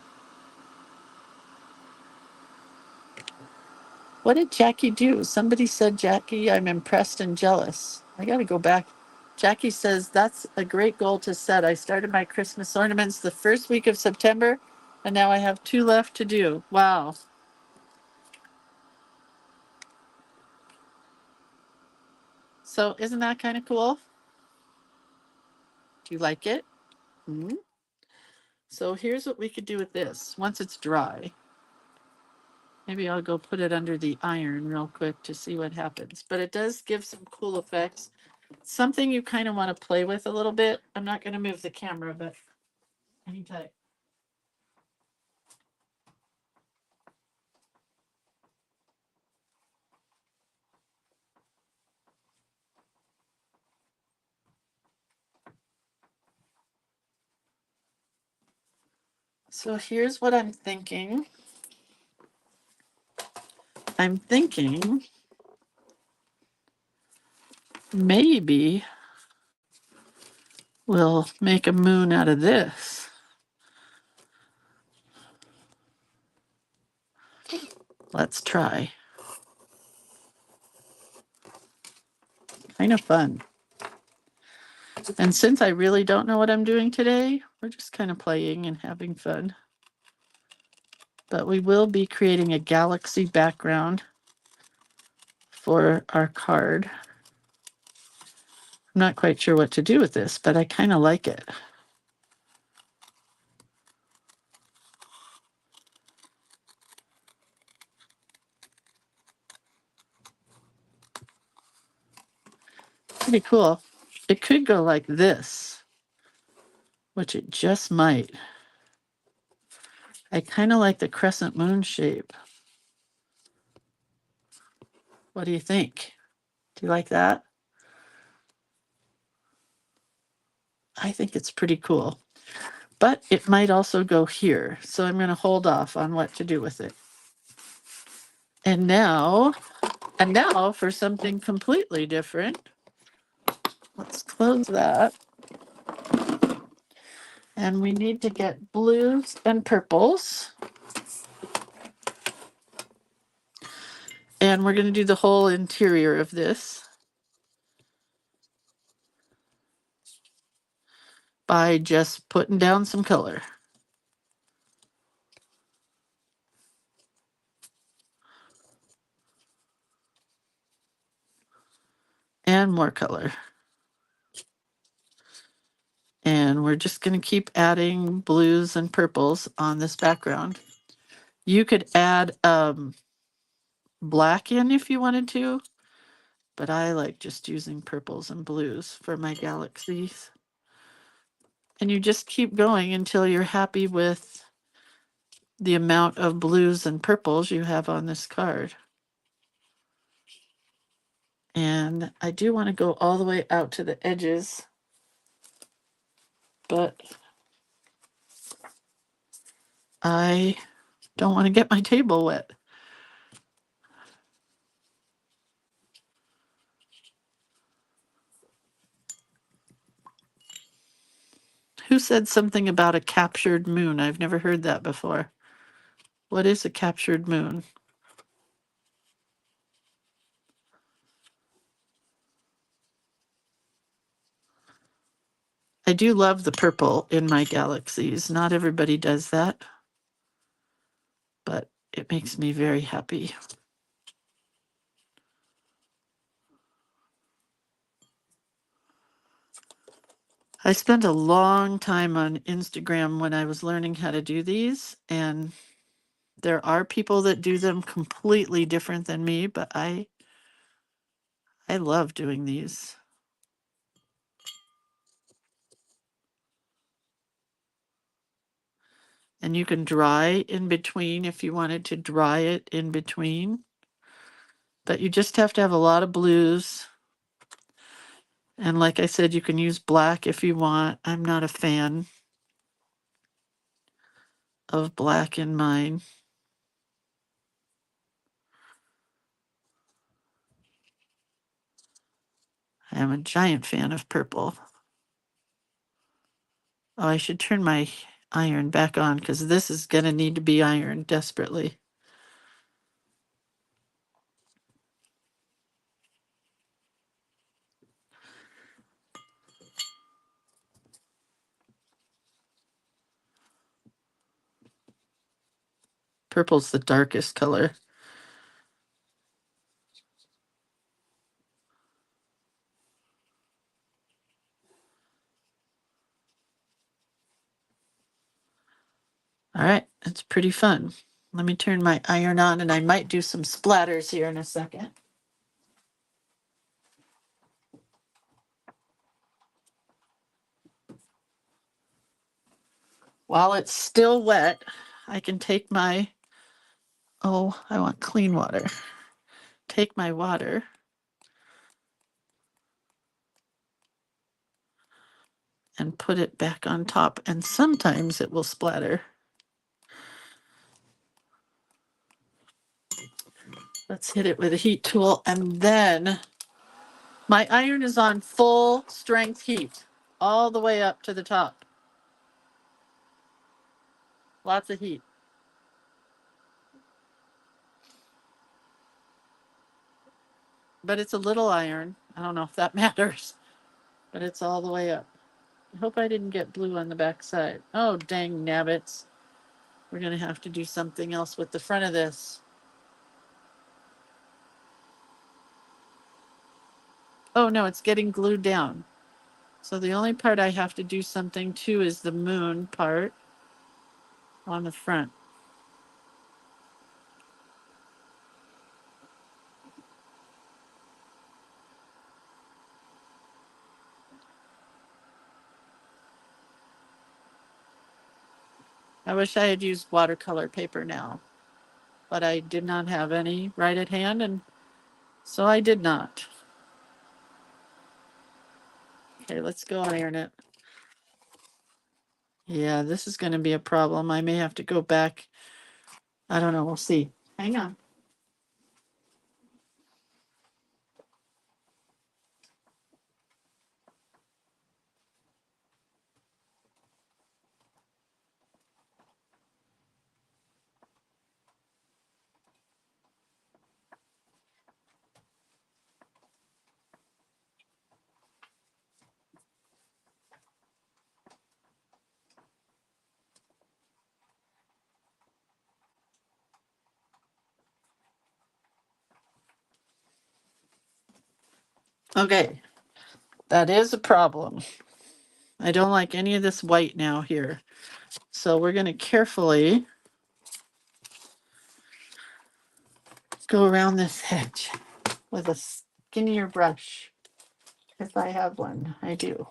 [SPEAKER 1] What did Jackie do? Somebody said, Jackie, I'm impressed and jealous. I got to go back. Jackie says, that's a great goal to set. I started my Christmas ornaments the first week of September, and now I have 2 left to do. Wow. So isn't that kind of cool? Do you like it? Mm-hmm. So here's what we could do with this once it's dry. Maybe I'll go put it under the iron real quick to see what happens. But it does give some cool effects. Something you kind of want to play with a little bit. I'm not going to move the camera, but hang tight. So here's what I'm thinking. I'm thinking maybe we'll make a moon out of this. Let's try. Kind of fun. And since I really don't know what I'm doing today, we're just kind of playing and having fun. But we will be creating a galaxy background for our card. I'm not quite sure what to do with this, but I kind of like it. Pretty cool. It could go like this, which it just might. I kind of like the crescent moon shape. What do you think? Do you like that? I think it's pretty cool. But it might also go here. So I'm going to hold off on what to do with it. And now for something completely different. Let's close that. And we need to get blues and purples. And we're going to do the whole interior of this by just putting down some color. And more color. And we're just going to keep adding blues and purples on this background. You could add black in if you wanted to, but I like just using purples and blues for my galaxies. And you just keep going until you're happy with the amount of blues and purples you have on this card. And I do want to go all the way out to the edges, but I don't want to get my table wet. Who said something about a captured moon? I've never heard that before. What is a captured moon? I do love the purple in my galaxies. Not everybody does that, but it makes me very happy. I spent a long time on Instagram when I was learning how to do these, and there are people that do them completely different than me, but I love doing these. And you can dry in between if you wanted to dry it in between. But you just have to have a lot of blues. And like I said, you can use black if you want. I'm not a fan of black in mine. I am a giant fan of purple. Oh, I should turn my iron back on because this is going to need to be ironed desperately. Purple's the darkest color. All right, it's pretty fun. Let me turn my iron on and I might do some splatters here in a second. While it's still wet, I can take my, oh, I want clean water. Take my water and put it back on top, and sometimes it will splatter. Let's hit it with a heat tool, and then my iron is on full strength heat all the way up to the top. Lots of heat. But it's a little iron. I don't know if that matters, but it's all the way up. I hope I didn't get blue on the back side. Oh, dang nabbits. We're going to have to do something else with the front of this. Oh, no, it's getting glued down. So the only part I have to do something to is the moon part on the front. I wish I had used watercolor paper now, but I did not have any right at hand, and so I did not. Okay, let's go iron it. Yeah, this is going to be a problem. I may have to go back. I don't know. We'll see. Hang on. Okay, that is a problem. I don't like any of this white now here. So we're going to carefully go around this edge with a skinnier brush. If I have one, I do.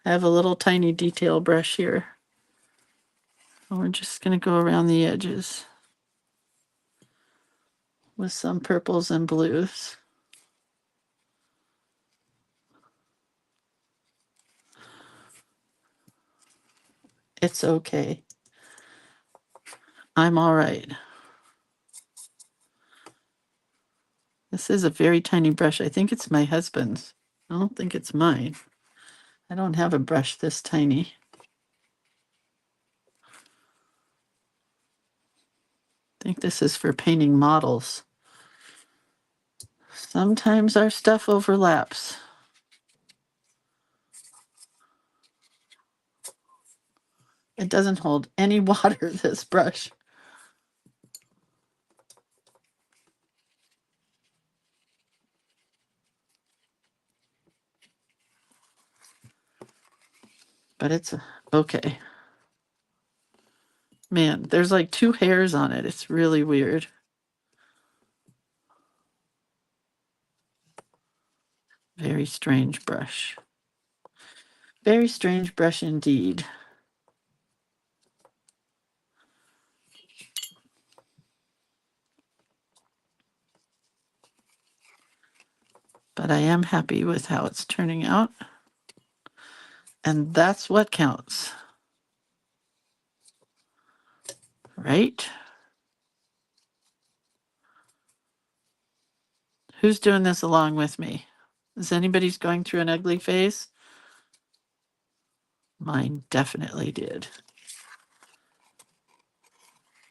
[SPEAKER 1] I have a little tiny detail brush here. And we're just going to go around the edges with some purples and blues. It's okay. I'm all right. This is a very tiny brush. I think it's my husband's. I don't think it's mine. I don't have a brush this tiny. I think this is for painting models. Sometimes our stuff overlaps. It doesn't hold any water, this brush. But it's okay. Man, there's like 2 hairs on it. It's really weird. Very strange brush. Very strange brush indeed. But I am happy with how it's turning out. And that's what counts. Right? Who's doing this along with me? Is anybody's going through an ugly phase? Mine definitely did.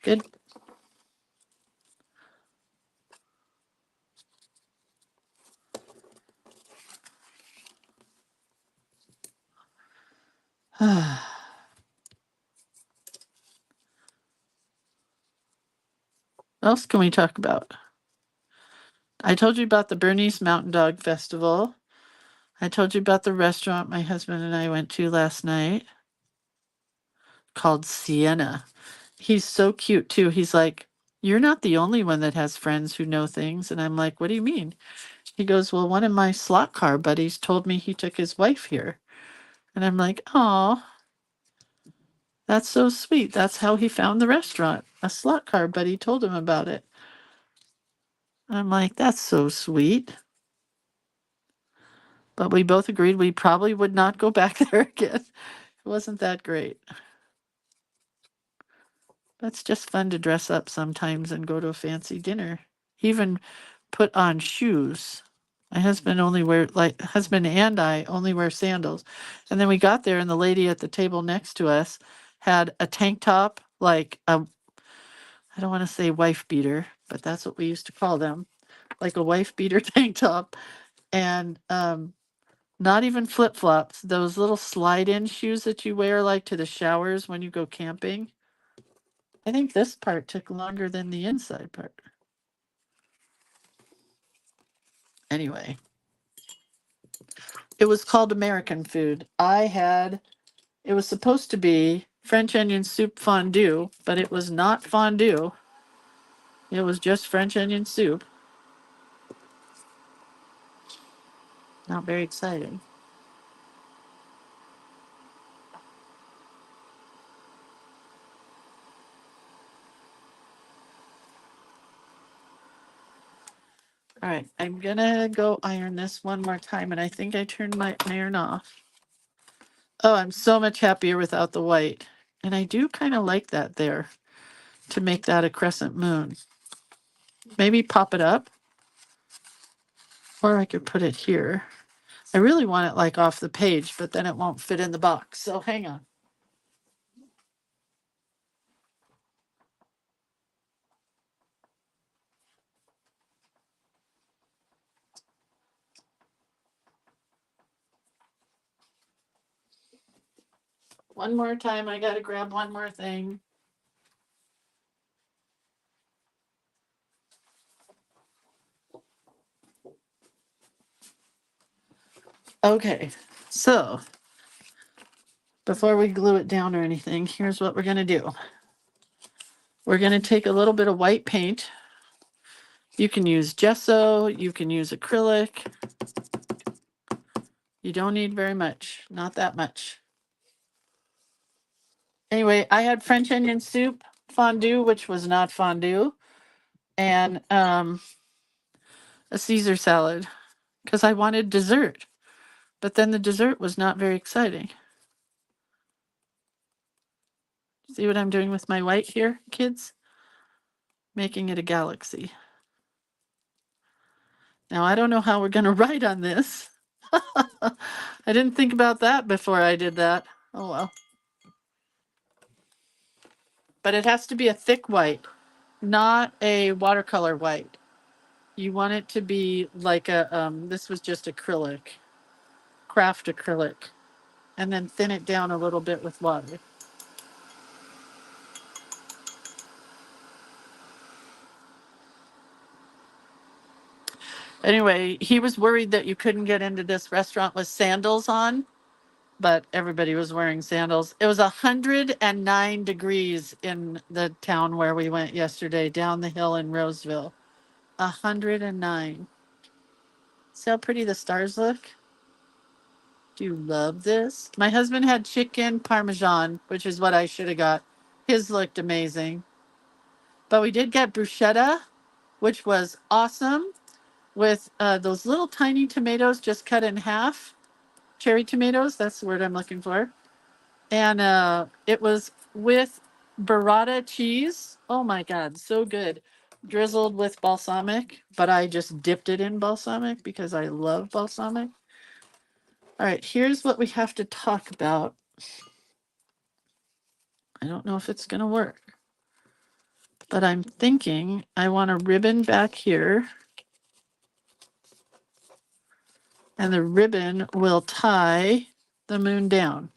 [SPEAKER 1] Good. What else can we talk about? I told you about the Bernese Mountain Dog Festival. I told you about the restaurant my husband and I went to last night called Sienna. He's so cute too. He's like, "You're not the only one that has friends who know things." And I'm like, "What do you mean?" He goes, "Well, one of my slot car buddies told me he took his wife here." And I'm like, "Oh, that's so sweet. That's how he found the restaurant. A slot car buddy told him about it." I'm like, "That's so sweet." But we both agreed we probably would not go back there again. It wasn't that great. But it's just fun to dress up sometimes and go to a fancy dinner. Even put on shoes. My husband only wear like husband and I only wear sandals. And then we got there and the lady at the table next to us had a tank top, like a I don't want to say wife beater, but that's what we used to call them, like a wife beater tank top, and not even flip flops, those little slide in shoes that you wear like to the showers when you go camping. I think this part took longer than the inside part. Anyway, it was called American food. It was supposed to be French onion soup fondue, but it was not fondue. It was just French onion soup. Not very exciting. All right, I'm gonna go iron this one more time, and I think I turned my iron off. Oh, I'm so much happier without the white. And I do kind of like that there to make that a crescent moon. Maybe pop it up, or I could put it here. I really want it like off the page, but then it won't fit in the box. So hang on. One more time, I gotta grab one more thing. Okay, so before we glue it down or anything, here's what we're going to do. We're going to take a little bit of white paint. You can use gesso, you can use acrylic. You don't need very much, not that much. Anyway, I had French onion soup fondue, which was not fondue, and a Caesar salad because I wanted dessert. But then the dessert was not very exciting. See what I'm doing with my white here, kids? Making it a galaxy. Now, I don't know how we're going to write on this. I didn't think about that before I did that. Oh, well. But it has to be a thick white, not a watercolor white. You want it to be like a, this was just acrylic, craft acrylic, and then thin it down a little bit with water. Anyway, he was worried that you couldn't get into this restaurant with sandals on, but everybody was wearing sandals. It was 109 degrees in the town where we went yesterday, down the hill in Roseville. 109. See how pretty the stars look? Do you love this? My husband had chicken parmesan, which is what I should have got. His looked amazing. But we did get bruschetta, which was awesome, with those little tiny tomatoes just cut in half. Cherry tomatoes, that's the word I'm looking for. And it was with burrata cheese. Oh my God, so good. Drizzled with balsamic, but I just dipped it in balsamic because I love balsamic. All right, here's what we have to talk about. I don't know if it's going to work, but I'm thinking I want a ribbon back here. And the ribbon will tie the moon down.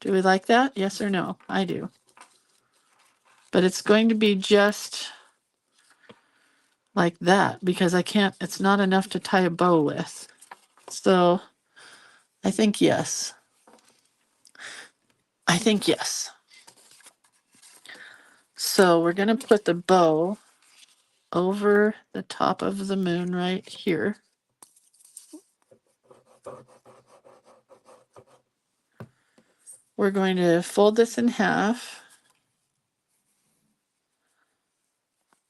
[SPEAKER 1] Do we like that? Yes or no? I do. But it's going to be just like that because I can't, it's not enough to tie a bow with. So I think yes. I think yes. So we're going to put the bow over the top of the moon right here. We're going to fold this in half.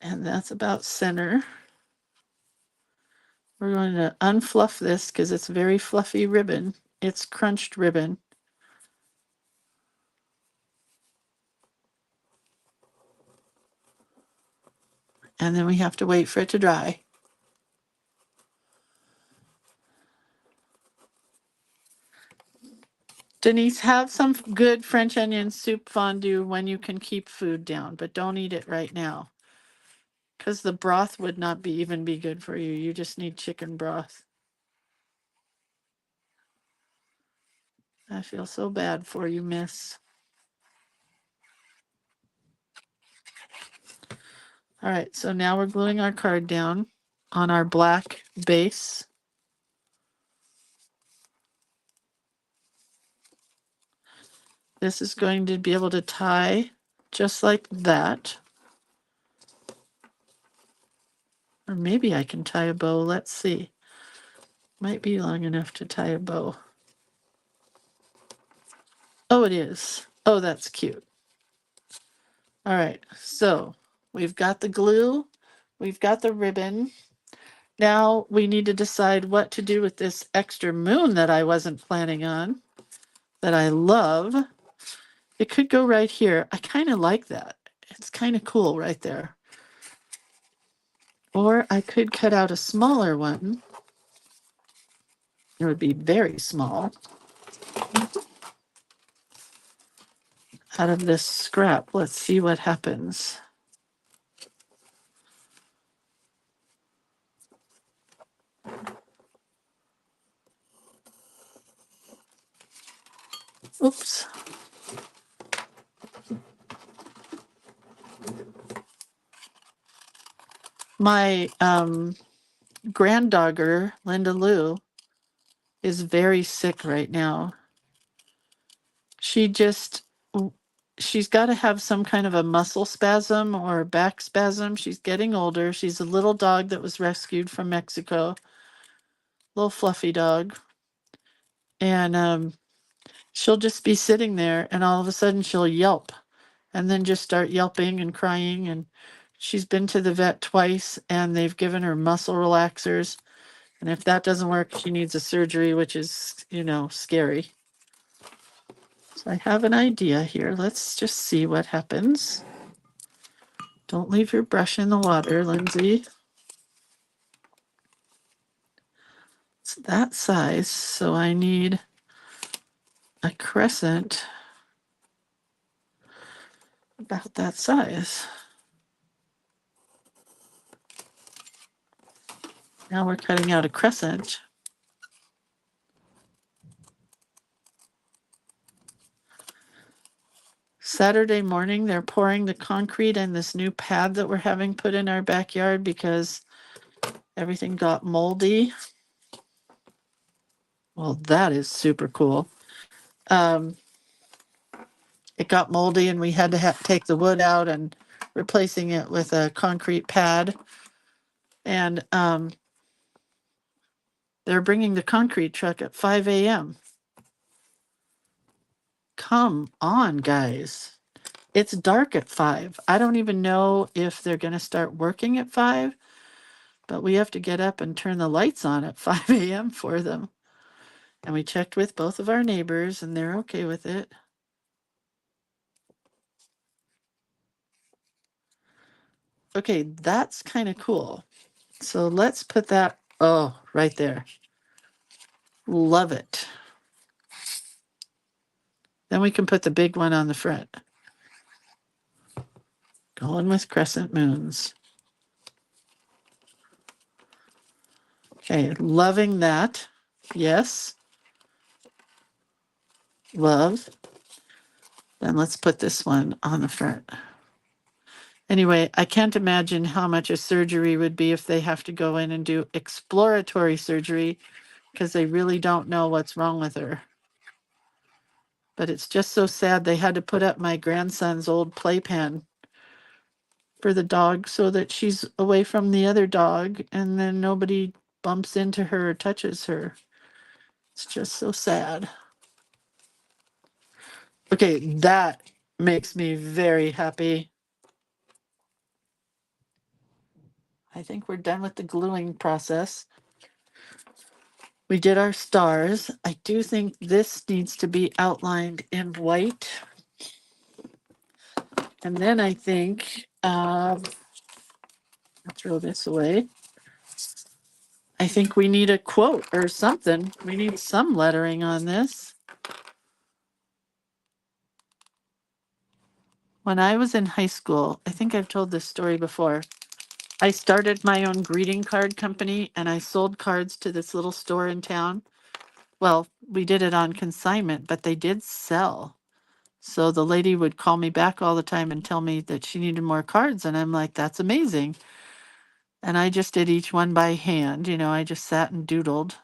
[SPEAKER 1] And that's about center. We're going to unfluff this because it's very fluffy ribbon. It's crunched ribbon. And then we have to wait for it to dry. Denise, have some good French onion soup fondue when you can keep food down, but don't eat it right now. Because the broth would not be even be good for you. You just need chicken broth. I feel so bad for you, miss. All right, so now we're gluing our card down on our black base. This is going to be able to tie just like that. Or maybe I can tie a bow. Let's see. Might be long enough to tie a bow. Oh, it is. Oh, that's cute. All right, so we've got the glue. We've got the ribbon. Now we need to decide what to do with this extra moon that I wasn't planning on, that I love. It could go right here. I kind of like that. It's kind of cool right there. Or I could cut out a smaller one. It would be very small. Out of this scrap. Let's see what happens. Oops. My granddaughter, Linda Lou, is very sick right now. She's got to have some kind of a muscle spasm or back spasm. She's getting older. She's a little dog that was rescued from Mexico, little fluffy dog. And she'll just be sitting there and all of a sudden she'll yelp and then just start yelping and crying. And she's been to the vet twice and they've given her muscle relaxers. And if that doesn't work, she needs a surgery, which is, scary. So I have an idea here. Let's just see what happens. Don't leave your brush in the water, Lindsay. It's that size, so I need a crescent about that size. Now we're cutting out a crescent. Saturday morning, they're pouring the concrete in this new pad that we're having put in our backyard because everything got moldy. Well, that is super cool. It got moldy and we had to take the wood out and replacing it with a concrete pad. And they're bringing the concrete truck at 5 a.m. Come on, guys. It's dark at 5. I don't even know if they're going to start working at 5, but we have to get up and turn the lights on at 5 a.m. for them. And we checked with both of our neighbors and they're okay with it. Okay, that's kind of cool. So let's put that, right there. Love it. Then we can put the big one on the front. Going with crescent moons. Okay, loving that. Yes. Love. Then let's put this one on the front. Anyway, I can't imagine how much a surgery would be if they have to go in and do exploratory surgery because they really don't know what's wrong with her. But it's just so sad they had to put up my grandson's old playpen for the dog so that she's away from the other dog and then nobody bumps into her or touches her. It's just so sad. Okay, that makes me very happy. I think we're done with the gluing process. We did our stars. I do think this needs to be outlined in white. And then I think, I'll throw this away. I think we need a quote or something. We need some lettering on this. When I was in high school, I think I've told this story before. I started my own greeting card company and I sold cards to this little store in town. Well, we did it on consignment, but they did sell. So the lady would call me back all the time and tell me that she needed more cards. And I'm like, that's amazing. And I just did each one by hand. I just sat and doodled.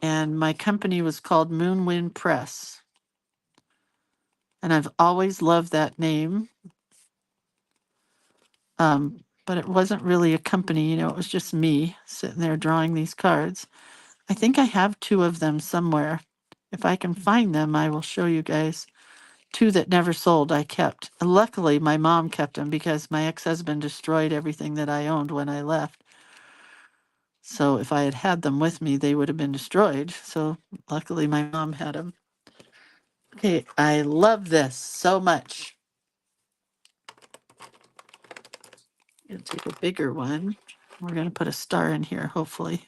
[SPEAKER 1] And my company was called Moonwind Press. And I've always loved that name. But it wasn't really a company, it was just me sitting there drawing these cards. I think I have 2 of them somewhere. If I can find them, I will show you guys. 2 that never sold, I kept. And luckily, my mom kept them because my ex-husband destroyed everything that I owned when I left. So if I had had them with me, they would have been destroyed. So luckily, my mom had them. Okay, I love this so much. I'm going to take a bigger one. We're going to put a star in here, hopefully.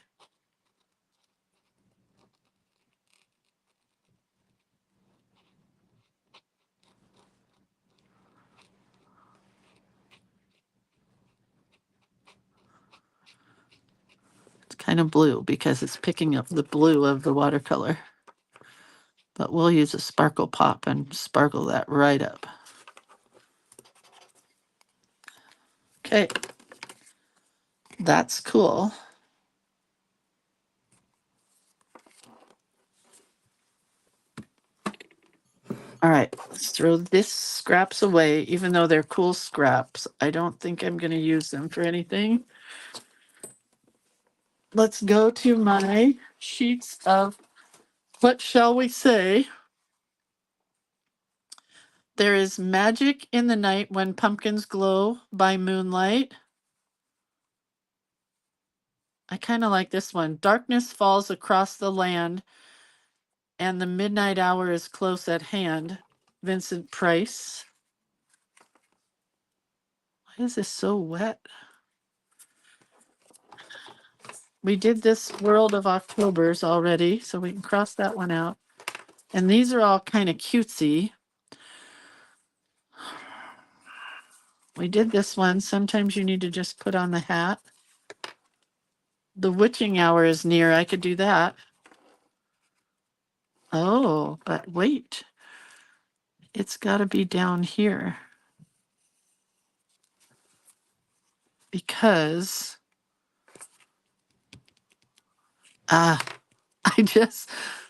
[SPEAKER 1] It's kind of blue because it's picking up the blue of the watercolor. But we'll use a sparkle pop and sparkle that right up. Okay, that's cool. All right, let's throw this scraps away, even though they're cool scraps. I don't think I'm going to use them for anything. Let's go to my sheets of what shall we say? There is Magic in the Night When Pumpkins Glow by Moonlight. I kind of like this one. Darkness falls across the land and the midnight hour is close at hand. Vincent Price. Why is this so wet? We did this World of Octobers already, so we can cross that one out. And these are all kind of cutesy. We did this one. Sometimes you need to just put on the hat. The witching hour is near. I could do that. Oh, but wait. It's got to be down here. Because I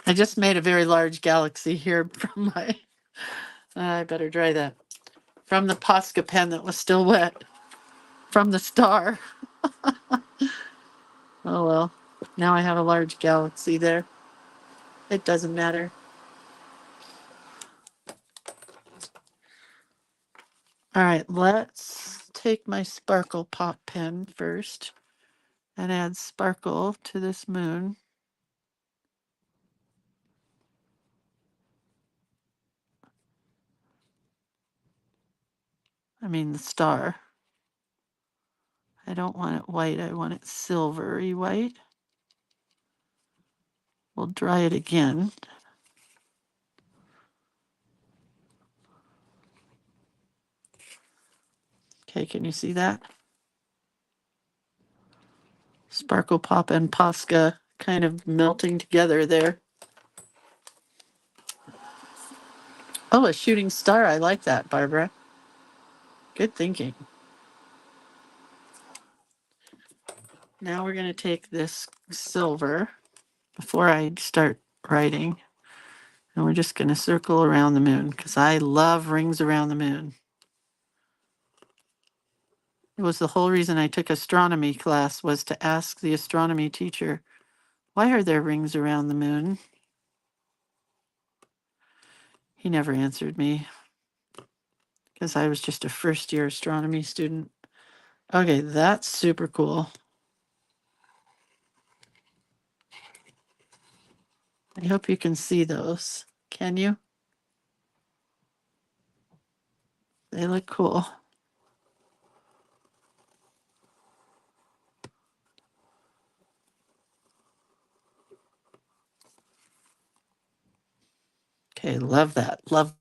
[SPEAKER 1] just made a very large galaxy here from my I better dry that. From the Posca pen that was still wet. From the star. Oh well. Now I have a large galaxy there. It doesn't matter. All right, let's take my Sparkle Pop pen first and add sparkle to this moon. I mean the star. I don't want it white, I want it silvery white. We'll dry it again. Okay, can you see that? Sparkle Pop and Posca kind of melting together there. Oh, a shooting star. I like that, Barbara. Good thinking. Now we're going to take this silver before I start writing. And we're just going to circle around the moon because I love rings around the moon. It was the whole reason I took astronomy class was to ask the astronomy teacher, why are there rings around the moon? He never answered me because I was just a first year astronomy student. Okay, that's super cool. I hope you can see those. Can you? They look cool. Okay, love that. Love.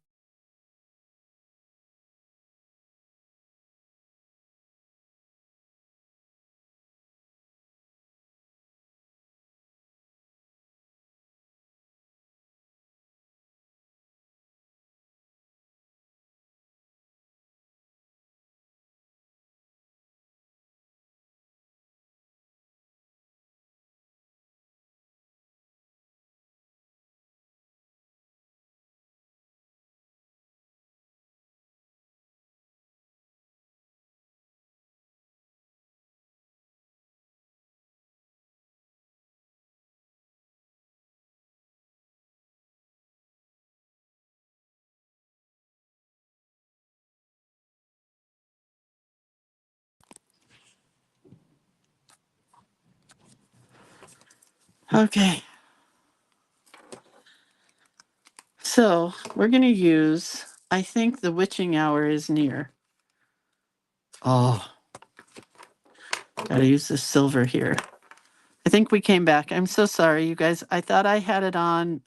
[SPEAKER 1] Okay. So we're going to use, I think the witching hour is near. Oh, gotta use the silver here. I think we came back. I'm so sorry, you guys. I thought I had it on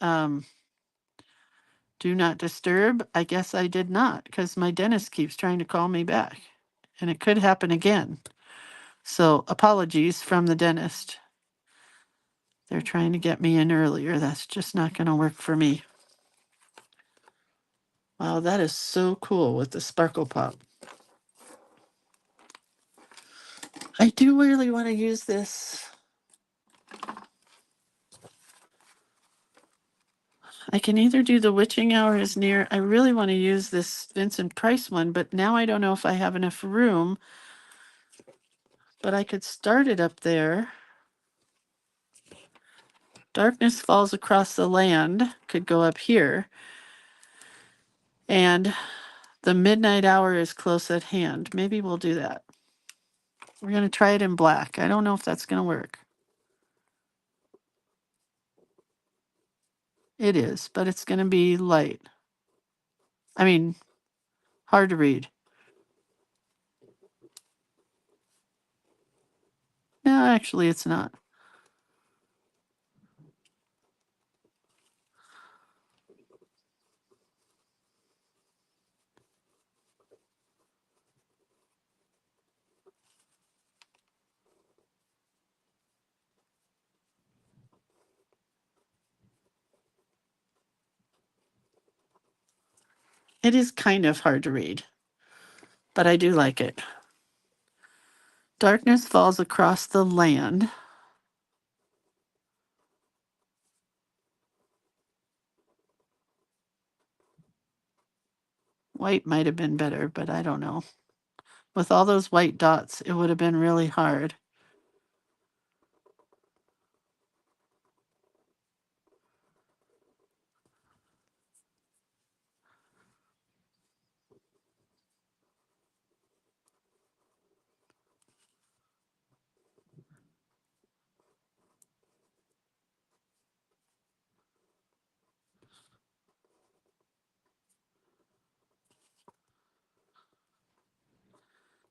[SPEAKER 1] Do Not Disturb. I guess I did not because my dentist keeps trying to call me back and it could happen again. So apologies from the dentist. They're trying to get me in earlier. That's just not going to work for me. Wow, that is so cool with the Sparkle Pop. I do really want to use this. I can either do The Witching Hour is Near. I really want to use this Vincent Price one, but now I don't know if I have enough room. But I could start it up there. Darkness Falls Across the Land could go up here. And The Midnight Hour is Close at Hand. Maybe we'll do that. We're going to try it in black. I don't know if that's going to work. It is, but it's going to be light. I mean, hard to read. No, actually, it's not. It is kind of hard to read, but I do like it. Darkness Falls Across the Land. White might have been better, but I don't know. With all those white dots, it would have been really hard.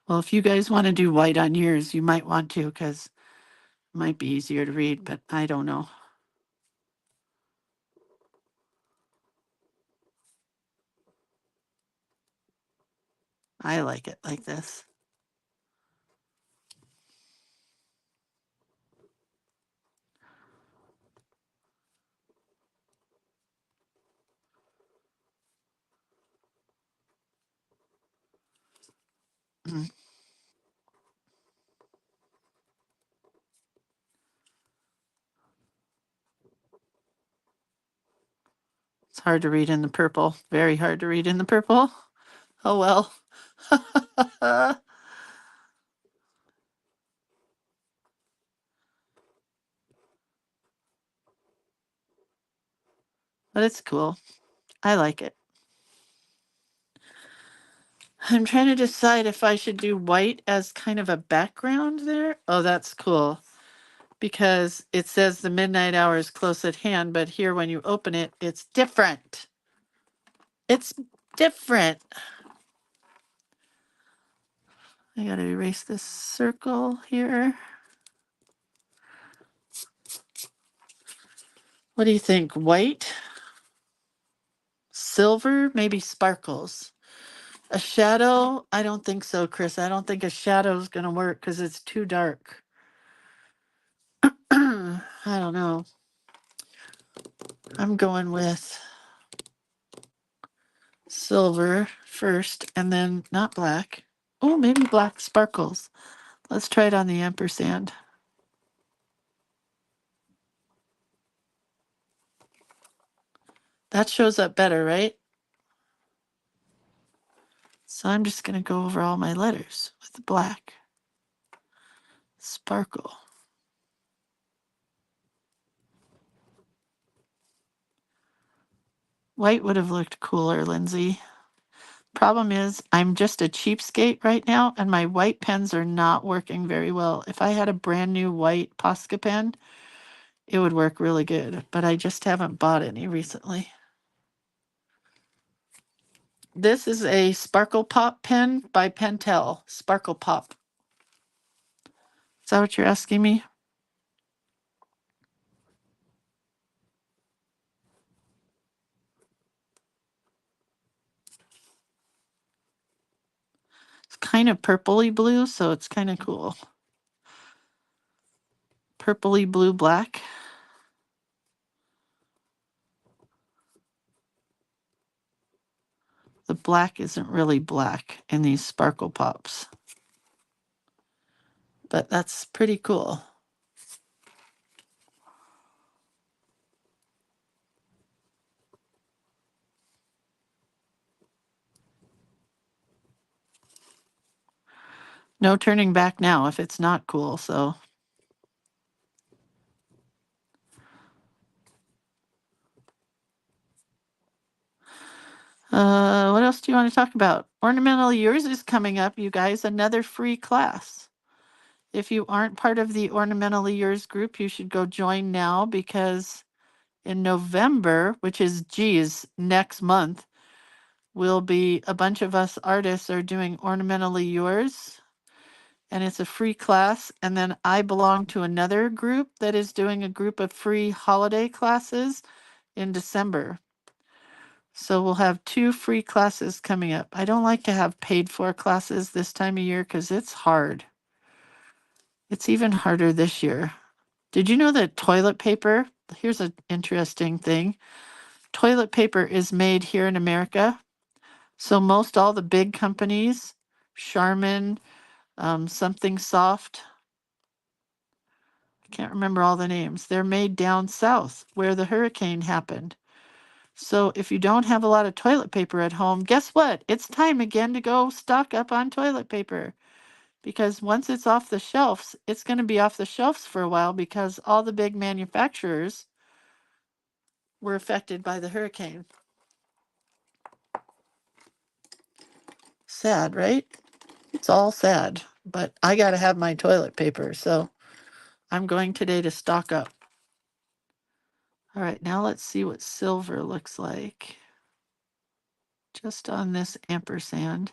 [SPEAKER 1] Well, if you guys want to do white on yours, you might want to, because it might be easier to read, but I don't know. I like it like this. Mm. It's hard to read in the purple. Very hard to read in the purple. Oh well. But it's cool. I like it. I'm trying to decide if I should do white as kind of a background there. Oh, that's cool. Because it says the midnight hour is close at hand, but here when you open it, it's different. It's different. I gotta erase this circle here. What do you think? White? Silver? Maybe sparkles. A shadow? I don't think so, Chris. I don't think a shadow is gonna work because it's too dark. I don't know. I'm going with silver first and then not black. Oh, maybe black sparkles. Let's try it on the ampersand. That shows up better, right? So I'm just going to go over all my letters with the black. Sparkle. White would have looked cooler, Lindsay. Problem is, I'm just a cheapskate right now, and my white pens are not working very well. If I had a brand new white Posca pen, it would work really good, but I just haven't bought any recently. This is a Sparkle Pop pen by Pentel. Sparkle Pop. Is that what you're asking me? It's kind of purpley blue, so it's kind of cool. Purpley blue black. The black isn't really black in these Sparkle Pops, but that's pretty cool. No turning back now if it's not cool, so. What else do you want to talk about? Ornamental Yours is coming up, you guys, another free class. If you aren't part of the Ornamentally Yours group, you should go join now because in November, which is, geez, next month, will be a bunch of us artists are doing Ornamentally Yours, and it's a free class. And then I belong to another group that is doing a group of free holiday classes in December. So we'll have 2 free classes coming up. I don't like to have paid for classes this time of year because it's hard. It's even harder this year. Did you know that toilet paper, here's an interesting thing. Toilet paper is made here in America. So most all the big companies, Charmin, something soft, I can't remember all the names. They're made down south where the hurricane happened. So if you don't have a lot of toilet paper at home, guess what? It's time again to go stock up on toilet paper. Because once it's off the shelves, it's going to be off the shelves for a while because all the big manufacturers were affected by the hurricane. Sad, right? It's all sad. But I got to have my toilet paper, so I'm going today to stock up. All right, now let's see what silver looks like. Just on this ampersand.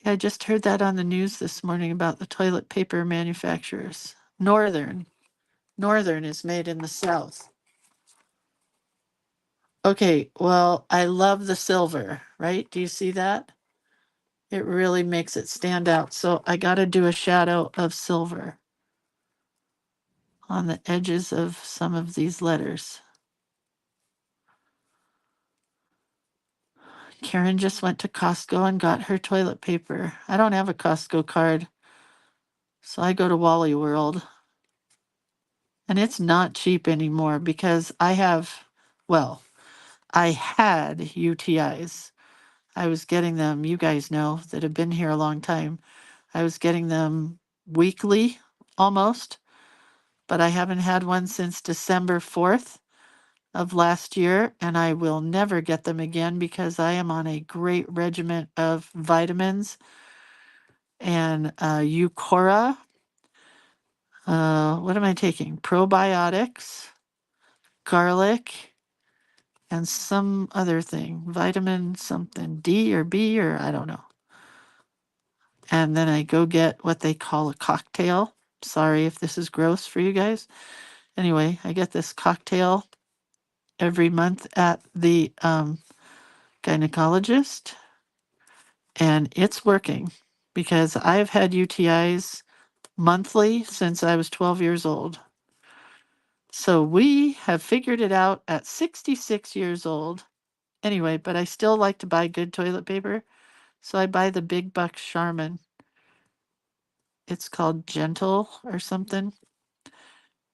[SPEAKER 1] Yeah, I just heard that on the news this morning about the toilet paper manufacturers. Northern is made in the South. Okay, well, I love the silver, right? Do you see that? It really makes it stand out. So I got to do a shadow of silver on the edges of some of these letters. Karen just went to Costco and got her toilet paper. I don't have a Costco card, so I go to Wally World. And it's not cheap anymore because I had UTIs. I was getting them, you guys know that have been here a long time. I was getting them weekly almost, but I haven't had one since December 4th of last year, and I will never get them again because I am on a great regimen of vitamins and Eucora. What am I taking? Probiotics, garlic, and some other thing, vitamin something D or B or I don't know. And then I go get what they call a cocktail. Sorry if this is gross for you guys. Anyway, I get this cocktail every month at the gynecologist, and it's working because I've had UTIs monthly since I was 12 years old. So we have figured it out at 66 years old. Anyway, but I still like to buy good toilet paper. So I buy the big buck Charmin. It's called Gentle or something.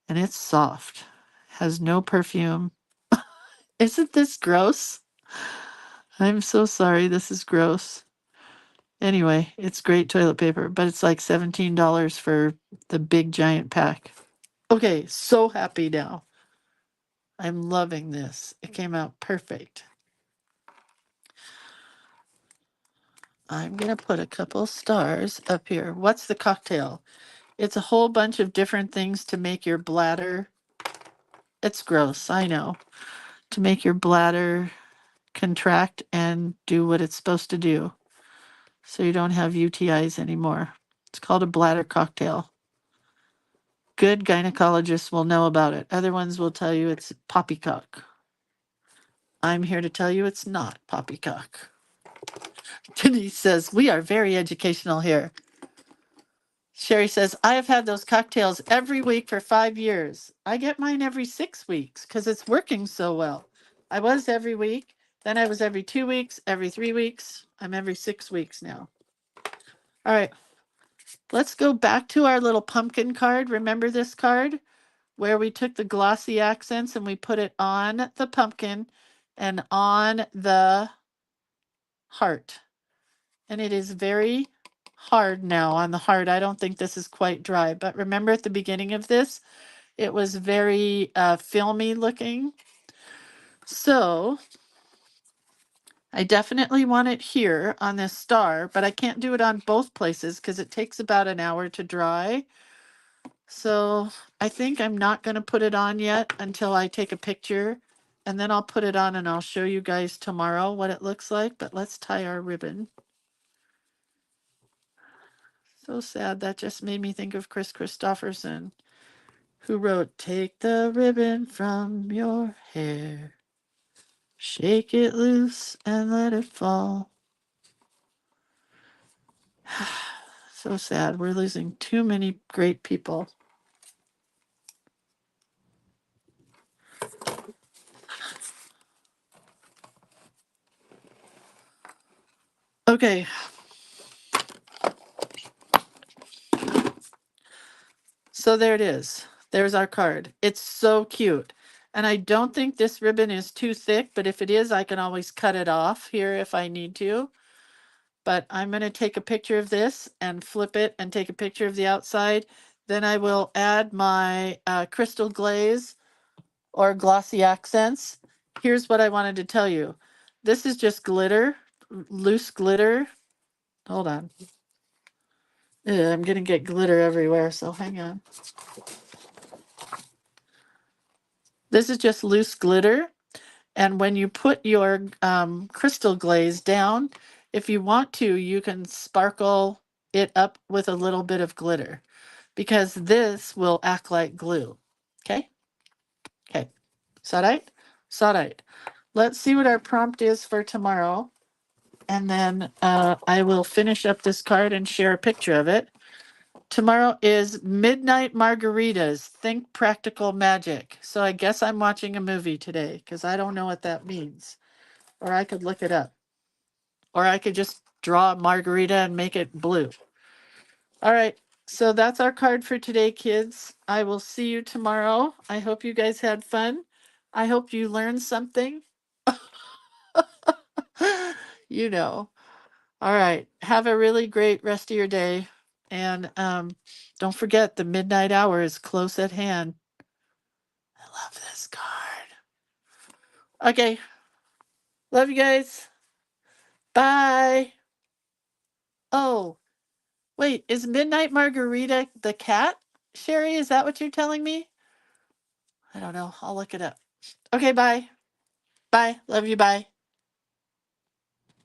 [SPEAKER 1] And it's soft. Has no perfume. Isn't this gross? I'm so sorry. This is gross. Anyway, it's great toilet paper, but it's like $17 for the big giant pack. Okay, so happy now. I'm loving this. It came out perfect. I'm going to put a couple stars up here. What's the cocktail? It's a whole bunch of different things to make your bladder. It's gross, I know. To make your bladder contract and do what it's supposed to do so you don't have UTIs anymore. It's called a bladder cocktail. Good gynecologists will know about it. Other ones will tell you it's poppycock. I'm here to tell you it's not poppycock. Denise says, we are very educational here. Sherry says, I have had those cocktails every week for 5 years. I get mine every 6 weeks because it's working so well. I was every week, then I was every 2 weeks, every 3 weeks. I'm every 6 weeks now. All right, let's go back to our little pumpkin card. Remember this card where we took the glossy accents and we put it on the pumpkin and on the heart. And it is very hard now on the heart. I don't think this is quite dry, but remember at the beginning of this, it was very filmy looking. So I definitely want it here on this star, but I can't do it on both places because it takes about an hour to dry. So I think I'm not going to put it on yet until I take a picture, and then I'll put it on and I'll show you guys tomorrow what it looks like. But let's tie our ribbon. So sad. That just made me think of Chris Christopherson, who wrote, "Take the ribbon from your hair, shake it loose and let it fall." So sad. We're losing too many great people. Okay. So there it is. There's our card. It's so cute. And I don't think this ribbon is too thick, but if it is, I can always cut it off here if I need to. But I'm going to take a picture of this and flip it and take a picture of the outside. Then I will add my crystal glaze or glossy accents. Here's what I wanted to tell you. This is just glitter, loose glitter. Hold on. I'm going to get glitter everywhere, so hang on. This is just loose glitter. And when you put your crystal glaze down, if you want to, you can sparkle it up with a little bit of glitter because this will act like glue. Okay? Okay. Sawdite? Sawdite. Let's see what our prompt is for tomorrow. And then I will finish up this card and share a picture of it. Tomorrow is Midnight Margaritas. Think Practical Magic. So I guess I'm watching a movie today because I don't know what that means. Or I could look it up. Or I could just draw a margarita and make it blue. All right. So that's our card for today, kids. I will see you tomorrow. I hope you guys had fun. I hope you learned something. You know. All right. Have a really great rest of your day. And don't forget, the midnight hour is close at hand. I love this card. Okay. Love you guys. Bye. Oh, wait. Is Midnight Margarita the cat? Sherry, is that what you're telling me? I don't know. I'll look it up. Okay. Bye. Bye. Love you. Bye.